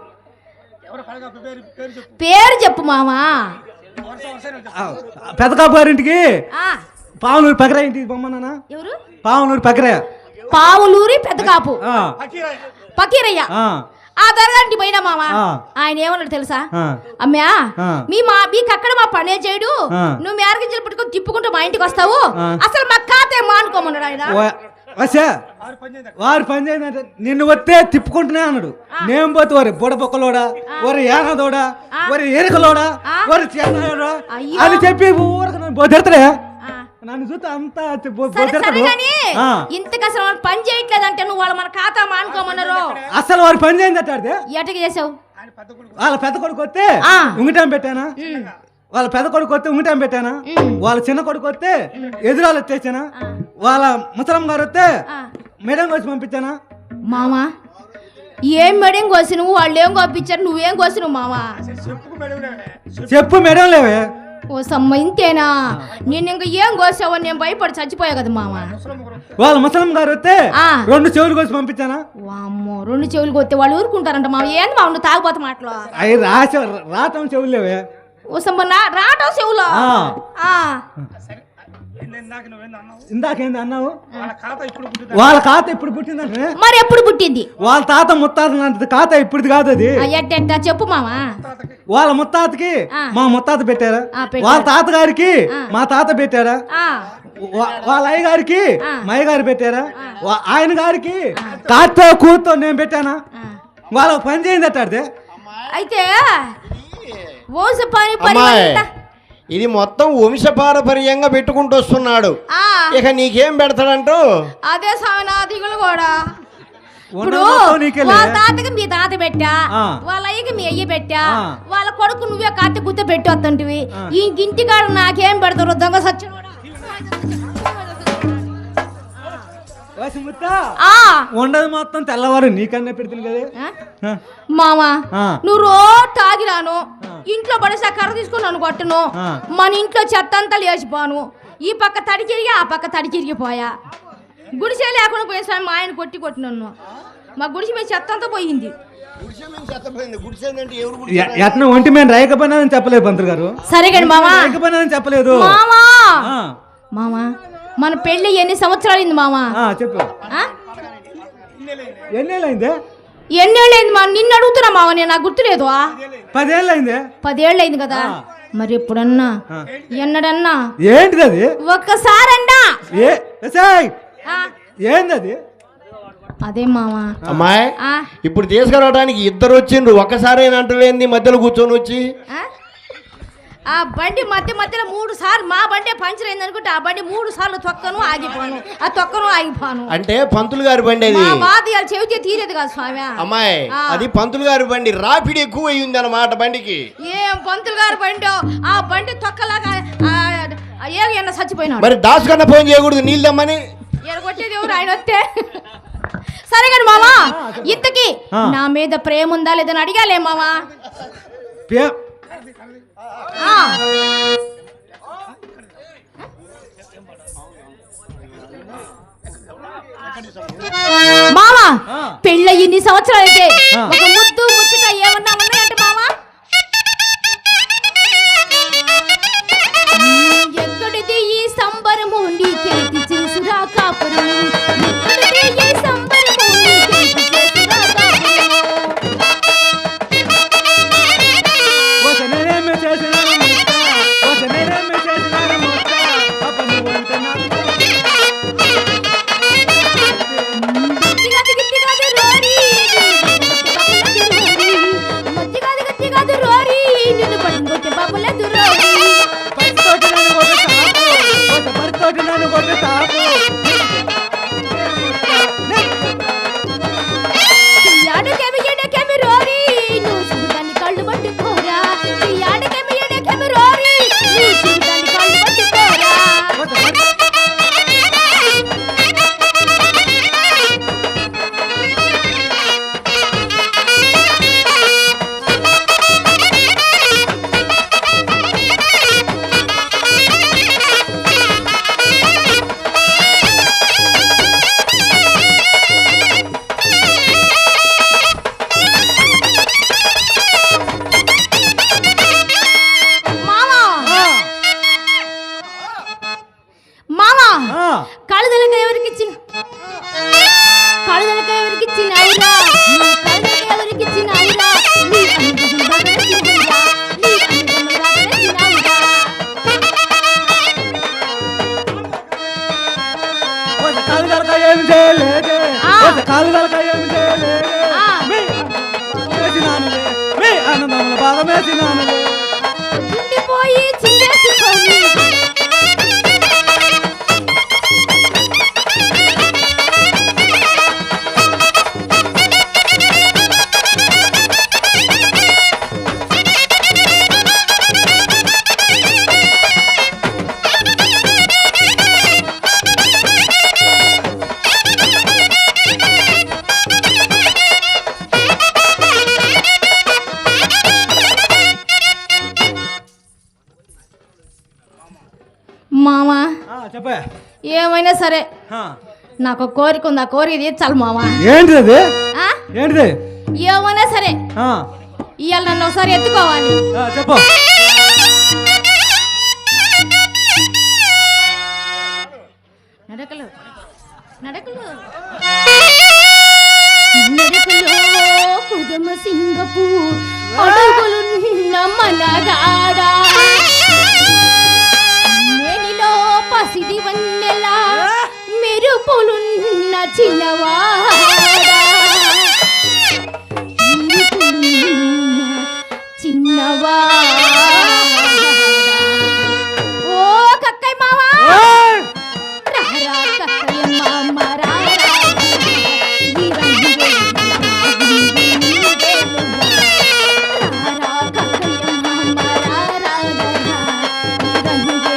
పేరు చెప్పు మామా. పెద్ద కాపు గారింటికి పావునూరు పకరా ఇంటికి బొమ్మ నాన్న. ఎవరు? పావునూరు పకరా పావులూరి పెద్ద కాపు ఆ, పకీరయ్య ఆ, ఆ దర్గానికి పోయినా మామ ఆ. ఆయన ఏమన్నాడు తెలుసా? ఆ. అమ్మా ఆ. మీకు అక్కడ మా పనే చేయడు, ఆ. నువ్వు మేరగింజలు పట్టుకొని తిప్పుకుంటూ మా ఇంటికి వస్తావు, ఆ. అసలు మా ఖాతే మానుకోమన్నాడు ఆయన. వసే వారి పని చేయండి నిన్ను వస్తే తిప్పుకుంటూనే అన్నాడు. నేను పోతే వారి బుడపొక్కలోడా, వారి ఏనదోడా, వారి ఎరుకలోడా, వారి చేతోడా అయ్యో. అని చెప్పి ఊరకు తిడతాడే. ఆ. నన్ను చూస్తే అంతా సరే సరే గాని ఇంతకు అసలు వాళ్ళు పని చేయట్లేదంటే నువ్వు వాళ్ళ మన ఖాతా మానుకోమన్నారు. అసలు వారి పని చేయండి అట్టాడితే ఎటకి చేసావు? వాళ్ళ పెద్ద కొడుకు వస్తే ఆ. ఉంగిటాం పెట్టానా, వాళ్ళ పెద్ద కొడుకు వస్తే ఉంగిటాం పెట్టానా, వాళ్ళ చిన్న కొడుకు వస్తే ఎదురాలు వచ్చేసానా, వాళ్ళ ముసలం గారు వస్తే మేడం వచ్చి పంపించానా. మామా ఏం మేడం కోసి నువ్వు, వాళ్ళు ఏం కోపించారు, నువ్వేం కోసి నువ్వు మామా? చెప్పు మేడం లేవే. ఓ సమ్మ ఇంతేనా? నేను ఇంకా ఏం కోసావని నేను భయపడి చచ్చిపోయా కదా మామా. వాళ్ళ ముసలం గారు వస్తే ఆ. 2 చెవులు కోసి పంపించానా. వామ్మో 2 చెవులు కొత్తే వాళ్ళు ఊరుకుంటారంట మామ. ఏంది మామ నువ్వు తాగిపోతా మాటలు? అవి రావటం చెవులు లేవే. ఓ సమ్మ రావటం చెవులో. ఆ. ఇందాకేంది అన్నావు? వాళ్ళ ఖాతా ఇప్పుడు పుట్టిందంటే మరి ఎప్పుడు పుట్టింది? వాళ్ళ తాత ముత్తాత ఖాతా ఇప్పుడు కాదు అది. ఎట్టెట్టా చెప్పు మామా. వాళ్ళ ముత్తాతకి మా ముత్తాత పెట్టారా, పెట్టారు. వాళ్ళ తాతగారికి మా తాత పెట్టారా, ఆ. వాళ్ళ అయ్య గారికి మా అయ్య గారు పెట్టారా, ఆయన గారికి కాతో కూతో నేను పెట్టానా. వాళ్ళకి పని చేయింది అట్టాడితే. అయితే ఓస పని అమ్మాయి ఇది మొత్తం వంశపారపర్యంగా పెట్టుకుంటూ వస్తున్నాడు. ఇక నీకేం పెడతాడంటూ? అదే సానా దిగులు కూడా. ఇప్పుడు నీకే వాళ్ళ తాతకి మీ తాత పెట్టా, వాళ్ళ అయ్యకి మీ అయ్య పెట్టా, వాళ్ళ కొడుకు నువ్వే కాతి గుత్త పెట్టి వస్తుంటివి. ఈ ఇంటికాడ నాకేం పెడతారు దొంగ సచ్చినోడా? ఉండదు మొత్తం తెల్లవారు నీకన్నా పెడుతుంది కదా మామా. నువ్వు రోజు తాగిరాను, ఇంట్లో పడేసా కర్ర తీసుకుని నన్ను కొట్టను, మన ఇంట్లో చెత్త అంతా లేచిపోను, ఈ పక్క తడి చిరిగి ఆ పక్క తడి చిరిగిపోయా, గుడిసే లేకుండా పోయిన స్వామి మా ఆయన కొట్టి నన్ను. మా గుడిసె మీద చెత్త అంతా పోయింది. ఎట్న ఒంటి మేము రైకపోయినా చెప్పలేదు పంతులు గారు. సరే కానీ మామా రైకపోయినా చెప్పలేదు. మామా మామా మన పెళ్లి ఎన్ని సంవత్సరాలు అయింది మామా? చెప్పు ఎన్నేళ్ళైందే? ఎన్నేళ్ళైంది మా? నిన్ను అడుగుతున్నా మావా, నేను నాకు గుర్తులేదు. 10 ఏళ్ళైందే. 10 ఏళ్ళు అయింది కదా. మరి ఎప్పుడన్నా ఎన్నడన్నా ఏంటిది అది? ఒక్కసారన్నా ఏంది అది? అదే మావా. అమ్మాయి ఇప్పుడు తీసుకురావడానికి 2 వచ్చిండ్రు, ఒక్కసారేనంటలేంది మధ్యలో కూర్చొని వచ్చి? ఆ బండి మధ్యలో 3 సార్లు మా బండి పంచర్ అయింది అనుకుంటే ఆ బండి 3 సార్లు తొక్కను ఆగిపోను, ఆ తొక్కను ఆగిపోను. అంటే పంతులు గారి బండి అది. బాధ చెవితే తీరేది కాదు స్వామి. అమ్మాయి అది పంతులు గారి బండి, రాపిడి ఎక్కువ అయ్యింది అన్నమాట బండికి. ఏం పంతులు గారి బండి? ఆ బండి తొక్కలాగా ఎన్న చచ్చిపోయినాడు. మరి దాసు కన్నా ఫోన్ చేయకూడదు నీళ్ళు తెమ్మని? ఎరగొట్టేది ఎవరు ఆయన వస్తే? సరే కానీ మామా ఇంతకి నా మీద ప్రేమ ఉందా లేదని అడిగాలే మామా. మామా పెళ్ళయి ఇన్ని సంవత్సరాలు అయితే ఒక ముద్దు ముచ్చట ఏమన్నా ఉన్నాయంటే మామా? ఎక్కడిది ఈ సంబరము నీకెంటి చేసురా కాపురం, ఎక్కడిది ఈ సంబరము నీకెంటి చేసురా కాపురం. కాలు కలక ఏమి చేయలేదే ఆ. కాలు కలక ఏమి చేయలేదే ఆ. మీ వేసినానులే మీ ఆనందముల బాగా వేసినానులే ఉండిపోయి చిందేసుకొని మామా చెప్పే ఏమైనా సరే నాకు కోరిక ఉంది, ఆ కోరిక తీర్చాలి మామా. ఏంటిది అది ఆ? ఏంటిది ఏమైనా సరే ఇవాళ నన్ను ఒకసారి ఎత్తుకోవాలి. చెప్పు నడకలు నడకలు నడకలో కుదుమ సింగపు అడుగులున్న మనగాడా నేనిలో పసిడి వన్నెల మెరుపులున్న చిన్నవాడా మెరుపులున్న చిన్నవాడా. ఓ కక్కయ్య మావా రారా కక్కయ్య మామ రారా ఈ రంగే రారా కక్కయ్య మామ రారా ఈ రంగే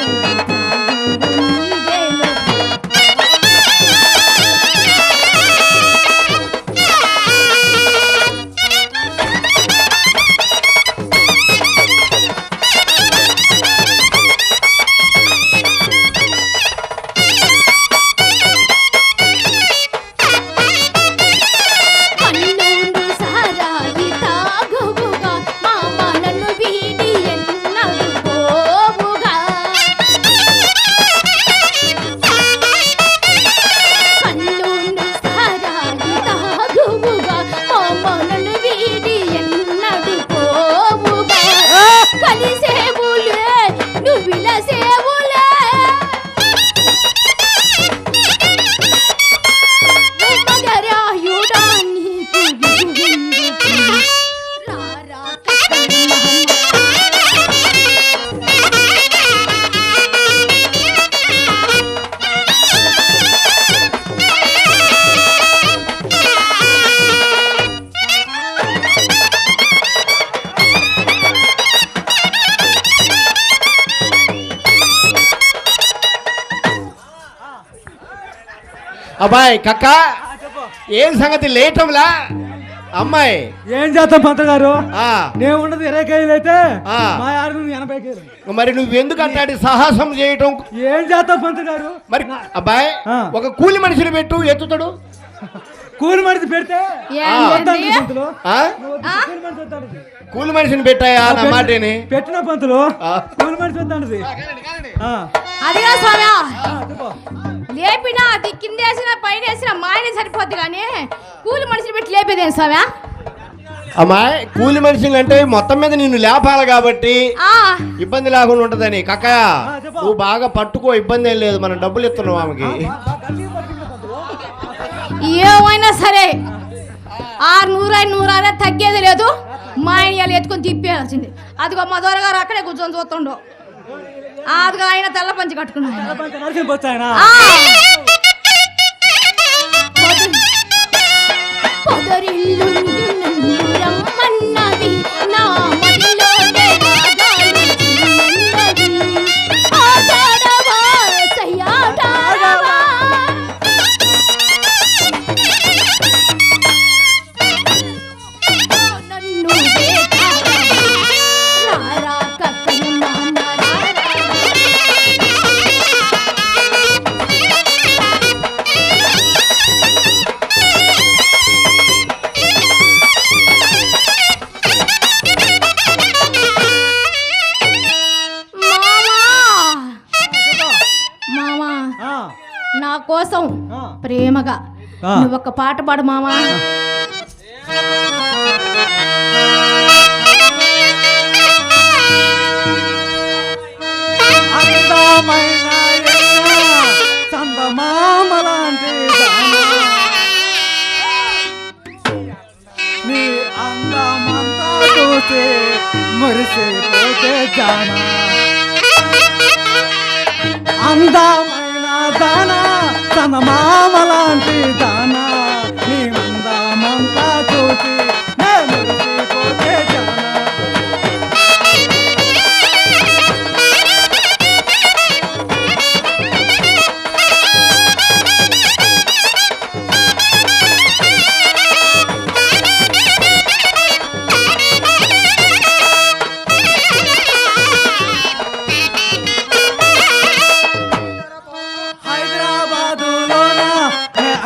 కన్నూరు సారాయి తాగువుగా మామ నన్ను వీడి ఎన్నడు పోవుగా కన్నూరు సారాయి తాగువుగా మామ నన్ను వీడి ఎన్నడు పోవుగా కలిసేవులే నువ్విల సేవులే మగరాయుడా నీకు విరుగుందుకు రారా కక్కయ్య అబ్బాయి కక్క ఏం సంగతి లేటంలా అమ్మాయి ఏం చేస్తాం పంత గారు ఆ, నేను ఉన్నది 20 కేజీలు అయితే ఆ. మా ఆరు 80 కేజీలు మరి నువ్వెందుకు అట్లాంటి సాహసం చేయటం? ఏం చేస్తాం పంత గారు మరి అబ్బాయి ఆ. ఒక కూలి మనిషిని పెట్టు ఎత్తుతాడు. కూలి మనిషి పెడితే ఏంది? వద్దండి పంతులు. ఆ? కూలి మనిషి వద్దండి. కూలి మనిషిని పెట్టాయా నా మాటని? పెట్టిన పంతులు ఆ. కూలి మనిషి వద్దండి. అదిగా స్వామి చెప్పు లేపినా అది కిందేసిన పైన వేసిన మాయనే సరిపోద్ది కానీ కూలి మనిషిని పెట్టి లేపేదేం స్వామి? అమ్మాయి కూలి మనిషిని అంటే మొత్తం మీద నిన్ను లేపాలి కాబట్టి ఆ, ఇబ్బంది లేకుండా ఉంటదని. కక్కయ్య చెప్పు. నువ్వు బాగా పట్టుకో, ఇబ్బంది ఏం లేదు, మనం డబ్బులు ఇస్తున్నాం ఆమెకి. ఏమైనా సరే 600 తగ్గేది లేదు. మా ఆయన ఇవాళ ఎత్తుకొని తిప్పేయాల్సింది. అదిగో మా దొరగారు అక్కడే కూర్చొని చూస్తుండో. అదిగో ఆయన తెల్ల పంచి కట్టుకున్నాడు. నరసింహ వచ్చాయన ఆ. పొదరిల్లు నిన్ను రమ్మన్నది నా మదిలోనే రాగాలు చిన్నవి. ఆటాడవా సయ్యాటాడవా నన్ను వేటాడవా రారా కక్కయ్య మామ రారా. మామా నా కోసం ప్రేమగా నువ్వు ఒక పాట పాడు మామా. అందమైన చందమామ లాంటి మురిసిపోతే జానా అందమైన దానా తన మామలాంటి దానా నీ అందమంతా చూసి నే మురిసిపోతే జానా హైదరాబాదులోన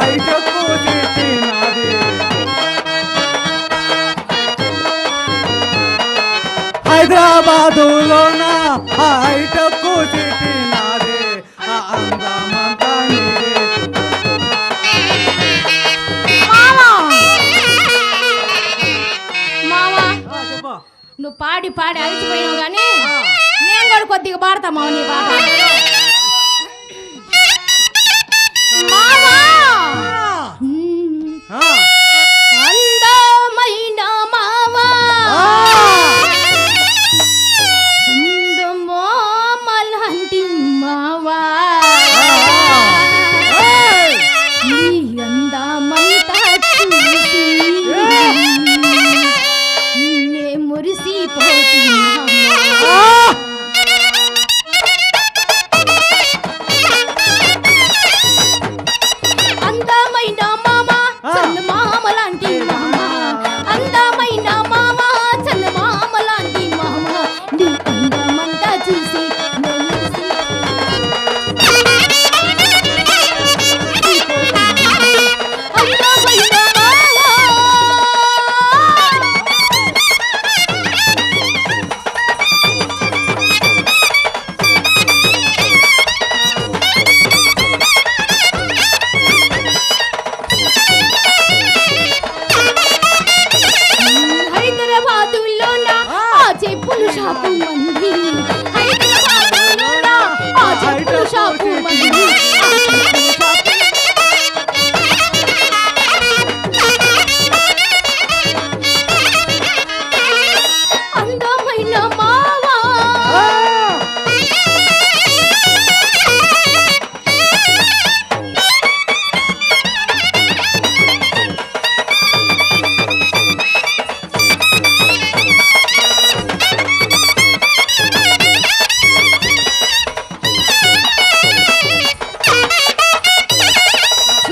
ఐటెక్కు సిటీ నాది హైదరాబాదులోన ఐటెక్కు సిటీ నాది ఆ అందమంతా నీదే మావా చెప్పు నువ్వు పాడి పాడి అలసిపోయావు కానీ నేను కూడా కొద్దిగా పాడతా మావ నీ పాట మావా అందమైన మావా మలాంటి మావా నీ అందమంతా చూసి నే మురిసిపోతున్నా అందమైన మామ చందమామ లాంటి మామ అందమైన మామ చందమామ లాంటి మామ నీ అందమంతా చూసి నే అందమైన హైదరాబాదులోన ఆ చెప్పులు షాపు మంది హైదరాబాదులోన ఆ చెప్పులు షాపు మంది ఆ చెప్పులు షాపు అందమైన మావా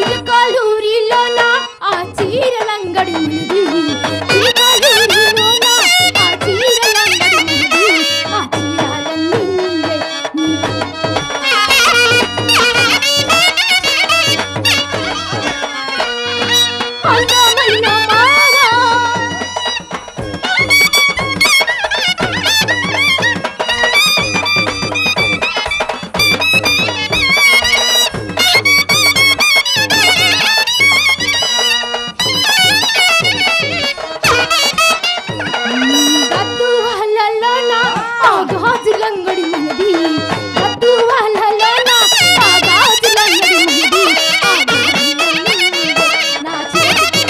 చిలకలూరిలోన ఆ చీరలంగడి ఉంది చిలకలూరిలోన ఆ చీరలంగడి ఉంది ఆ చీరలన్నీ నీవే అందమైన మావా గద్దువాలలోన ఆ గాజులంగడి మనది గద్దువాలలోన ఆ గాజులంగడి మనది ఆ గాజులన్నీ నీవే నా చేతికి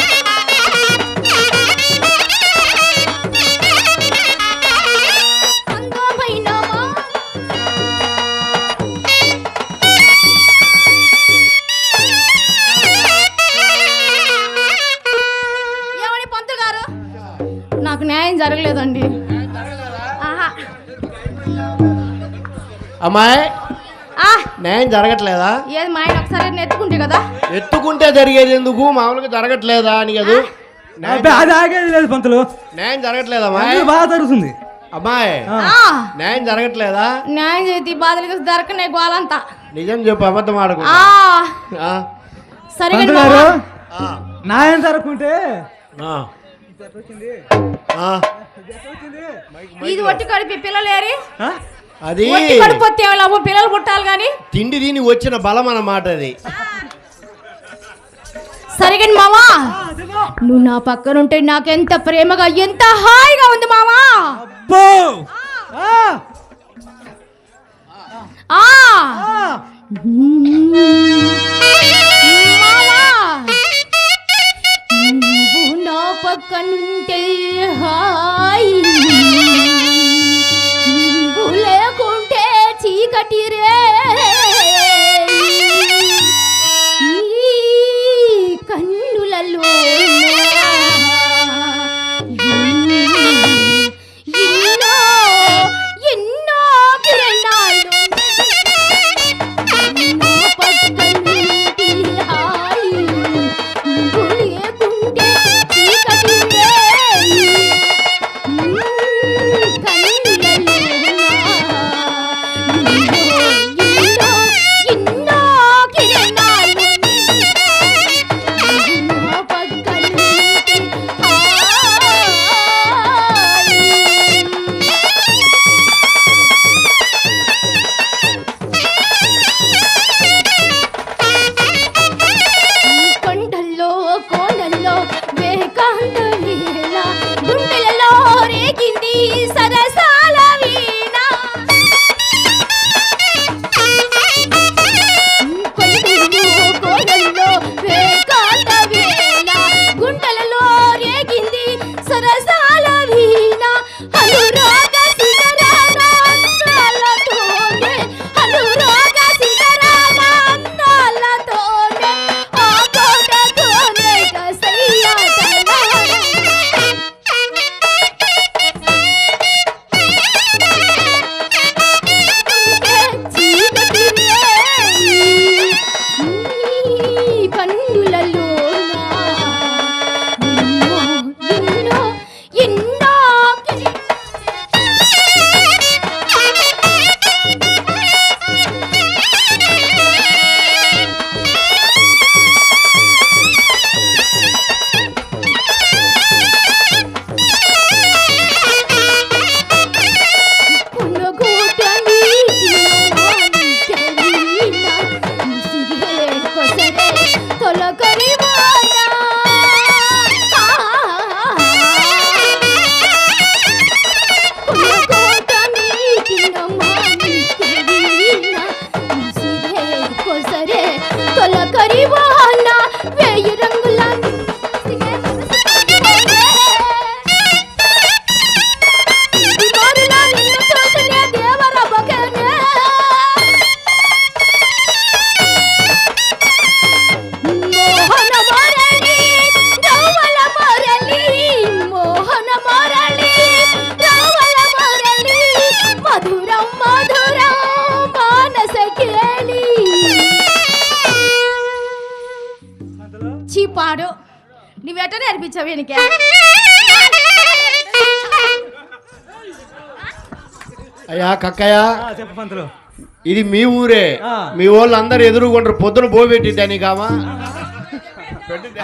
అందమైన మావా ఏమని పంతులు గారు నాకు న్యాయం జరగలేదండి ఆహా అమ్మాయి ఆ, న్యాయం జరగట్లేదా ఏది మా ఆయన ఒకసారి నెత్తుకుంటే కదా ఎత్తుకుంటే జరిగేది ఎందుకు మామూలుగా జరగట్లేదా అని కదా అబ్బే, అది ఆగేది లేదు పంతులు న్యాయం జరగట్లేదమ్మా అన్నీ బాగా జరుగుతుంది అమ్మాయి ఆ, న్యాయం జరగట్లేదా న్యాయం చేతి బాధలకి దొరకనే గోలంతా నిజం చెప్పు అబద్ధం ఆడకు ఆ, సరిగా పంతులు గారు న్యాయం జరగకుంటే ఇది ఒట్టి కడిపి పిల్లలు ఏరి అది ఒట్టి కడుపు వస్తే లాభం పిల్లలు పుట్టాలి కానీ తిండి దీని వచ్చిన బలం అన్నమాట అది సరిగని మావా నువ్వు నా పక్కనుంటే నాకెంత ప్రేమగా ఎంత హాయిగా ఉంది మావా అబ్బో! ఆ మావా నువ్వు నా పక్కనుంటే హాయి కన్నులలో ఎన్నో ఎన్నో వేయి రంగుల నిన్ను చూసినే దేవర బొగనే మోహన మోరళి రౌవల మోరళి మోహన మోరళి రౌవల మోరళి మధురం మధురం మానస కేళి చీపాడు నువ్వెట నేర్పించావు వెనక అయ్యా కక్కయ్య చెప్పు పంతులు. ఇది మీ ఊరే ఆ. మీ వాళ్ళు అందరు ఎదురుకుంటారు పొద్దున బోబెట్టిద్దాని కామా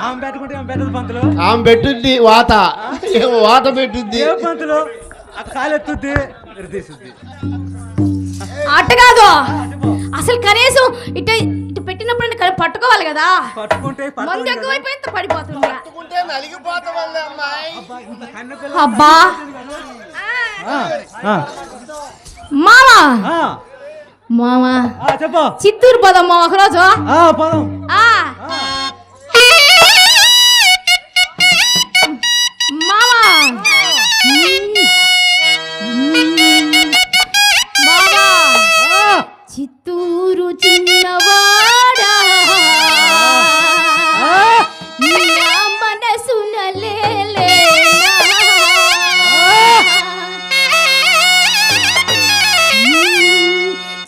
ఆమె పెట్టుకుంటే ఆమె పెట్టదు పంతులు. ఆమె పెట్టుద్ది వాత ఏమో వాత పెట్టుద్ది ఏ పంతులు ఆ కాలు ఎత్తుద్ది తీస్తుంది. అట్ట కాదు అసలు కనీసం ఇటు ఇటు పెట్టినప్పుడు పట్టుకోవాలి కదా పట్టుకుంటే మందు ఎక్కువైపోయింది పడిపోతుంది అమ్మాయి అబ్బా మామా మామా చెప్పు. చిత్తూరు పోదమ్మా ఒకరోజు పదం. మామా మామా చిత్తూరు చిన్నవాడా నా మనసున లేలేనా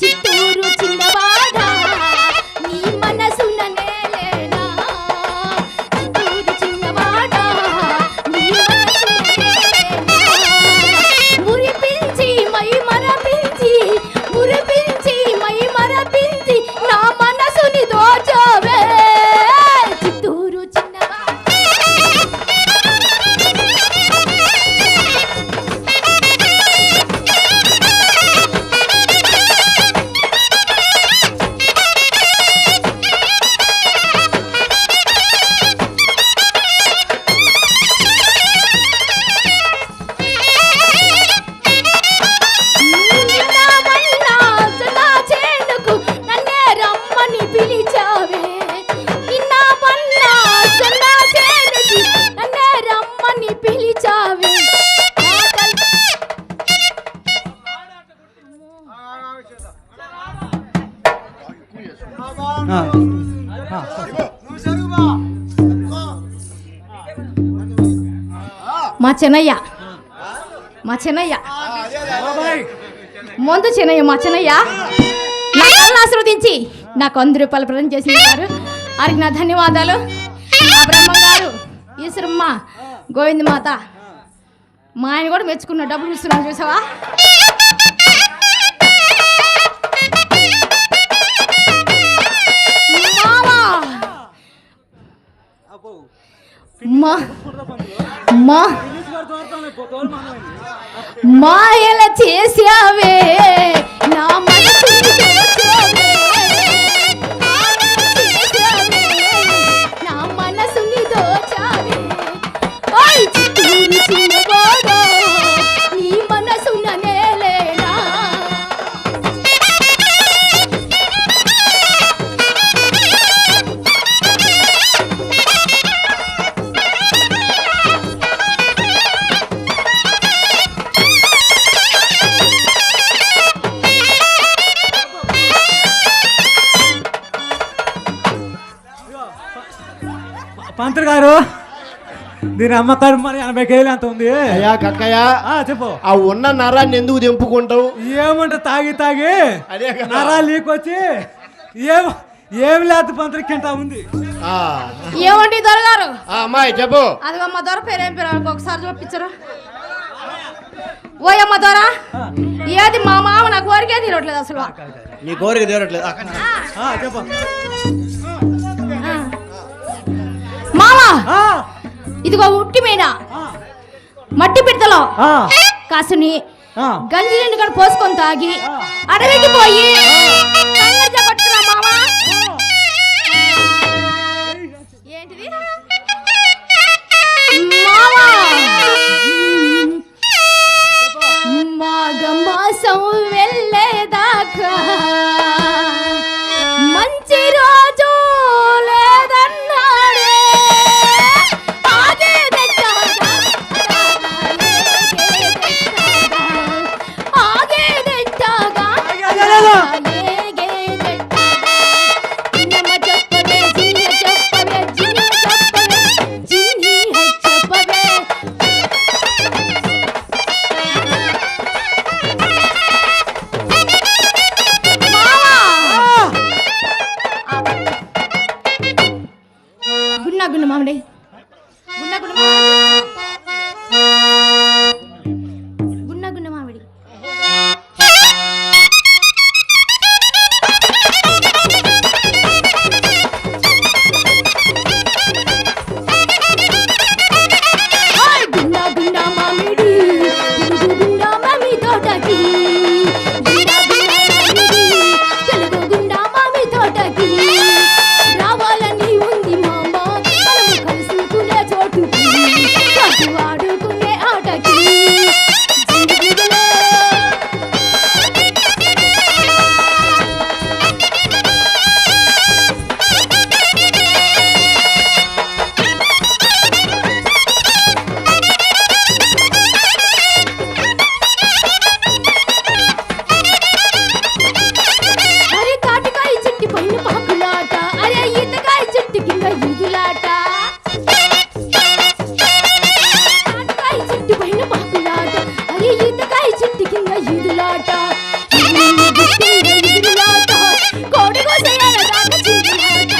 చిత్తూరు చిన్నవాడా నీ మనసున నేలేనా చిత్తూరు చిన్నవాడా నీ మనసున నేలేనా మురిపించి మై మరపించి మురిపించి మై మరపించి నా మనసుని దోచవే చిత్తూరు చిన్నవాడా మా చెన్నయ్య ముందు చెన్నయ్య మా చెన్నయ్య నా కళ్ళను ఆశీర్వదించి నాకు 100 రూపాయలు ప్రదానం చేసినారు. వారికి నా ధన్యవాదాలు. ఆ బ్రహ్మ గారు ఈశ్వరమ్మ గోవిందమాత మా ఆయన కూడా మెచ్చుకున్న డబ్బులు ఇస్తున్నాను చూసావా. మాయల చేసావే నా మనసుని దోచావే నా మనసుని దోచావే ఓయ్ చిత్తూరు చిన్నవాడా నీ మనసున నేలేనా పంతులు గారు దీని అమ్మకాడు మరి 80 కేజీలు అంత ఉంది. అయ్యా కక్కయ్య చెప్పు. ఆ ఉన్న నరాన్ని ఎందుకు తెంపుకుంటావు? ఏమంటే తాగి తాగి అదే కదా. నరాలు లీకొచ్చి ఏం లేదు పంతులు కింటా ఉంది. ఆ. ఏమండి దొరగారు? ఆ, అమ్మాయి చెప్పు. అదిగో మా దొర పేరు ఏం పేరు ఒకసారి చూపించరు. ఓయమ్మ దొర, ఏది మా మామ నా కోరికే తీరట్లేదు అసలు. నీ కోరిక తీరట్లేదు. చెప్పు మామా, ఇదిగో ఉట్టి మీద మట్టి పిడతలో కాసుని గంజి నిండు కానీ పోసుకొని తాగి అడవికి పోయి కంగర్జ పట్టుకురా మామా. ఏంటిది మామా? మాఘమాసం వెళ్ళేదాకా మంచి రోజు లేదన్నాడే. గున్న మామిడి గున్న గున్న గున్న గున్న మామిడి. గుండా గుండా మామిడి గుండా మామి తోటకి, తెలుగు గుండా మామి తోటకి రావాలని ఉంది మామ, మనము కలుసుకునే చోటుకి, ఆడుకునే ఆటకి. అరే తాటికాయ చెట్టు పైన పాకులాట, అరే ఈతకాయ చెట్టు కింద ఈదులాట. తాటికాయ చెట్టు పైన పాకులాట, అరే ఈతకాయ చెట్టు కింద ఈదులాట. ఈదులాట, కోడి కోసేయాల దాకా చిందులాట.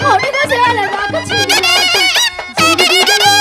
కోడి కోసేయాల దాకా చిందులాట. జిగిజిగలో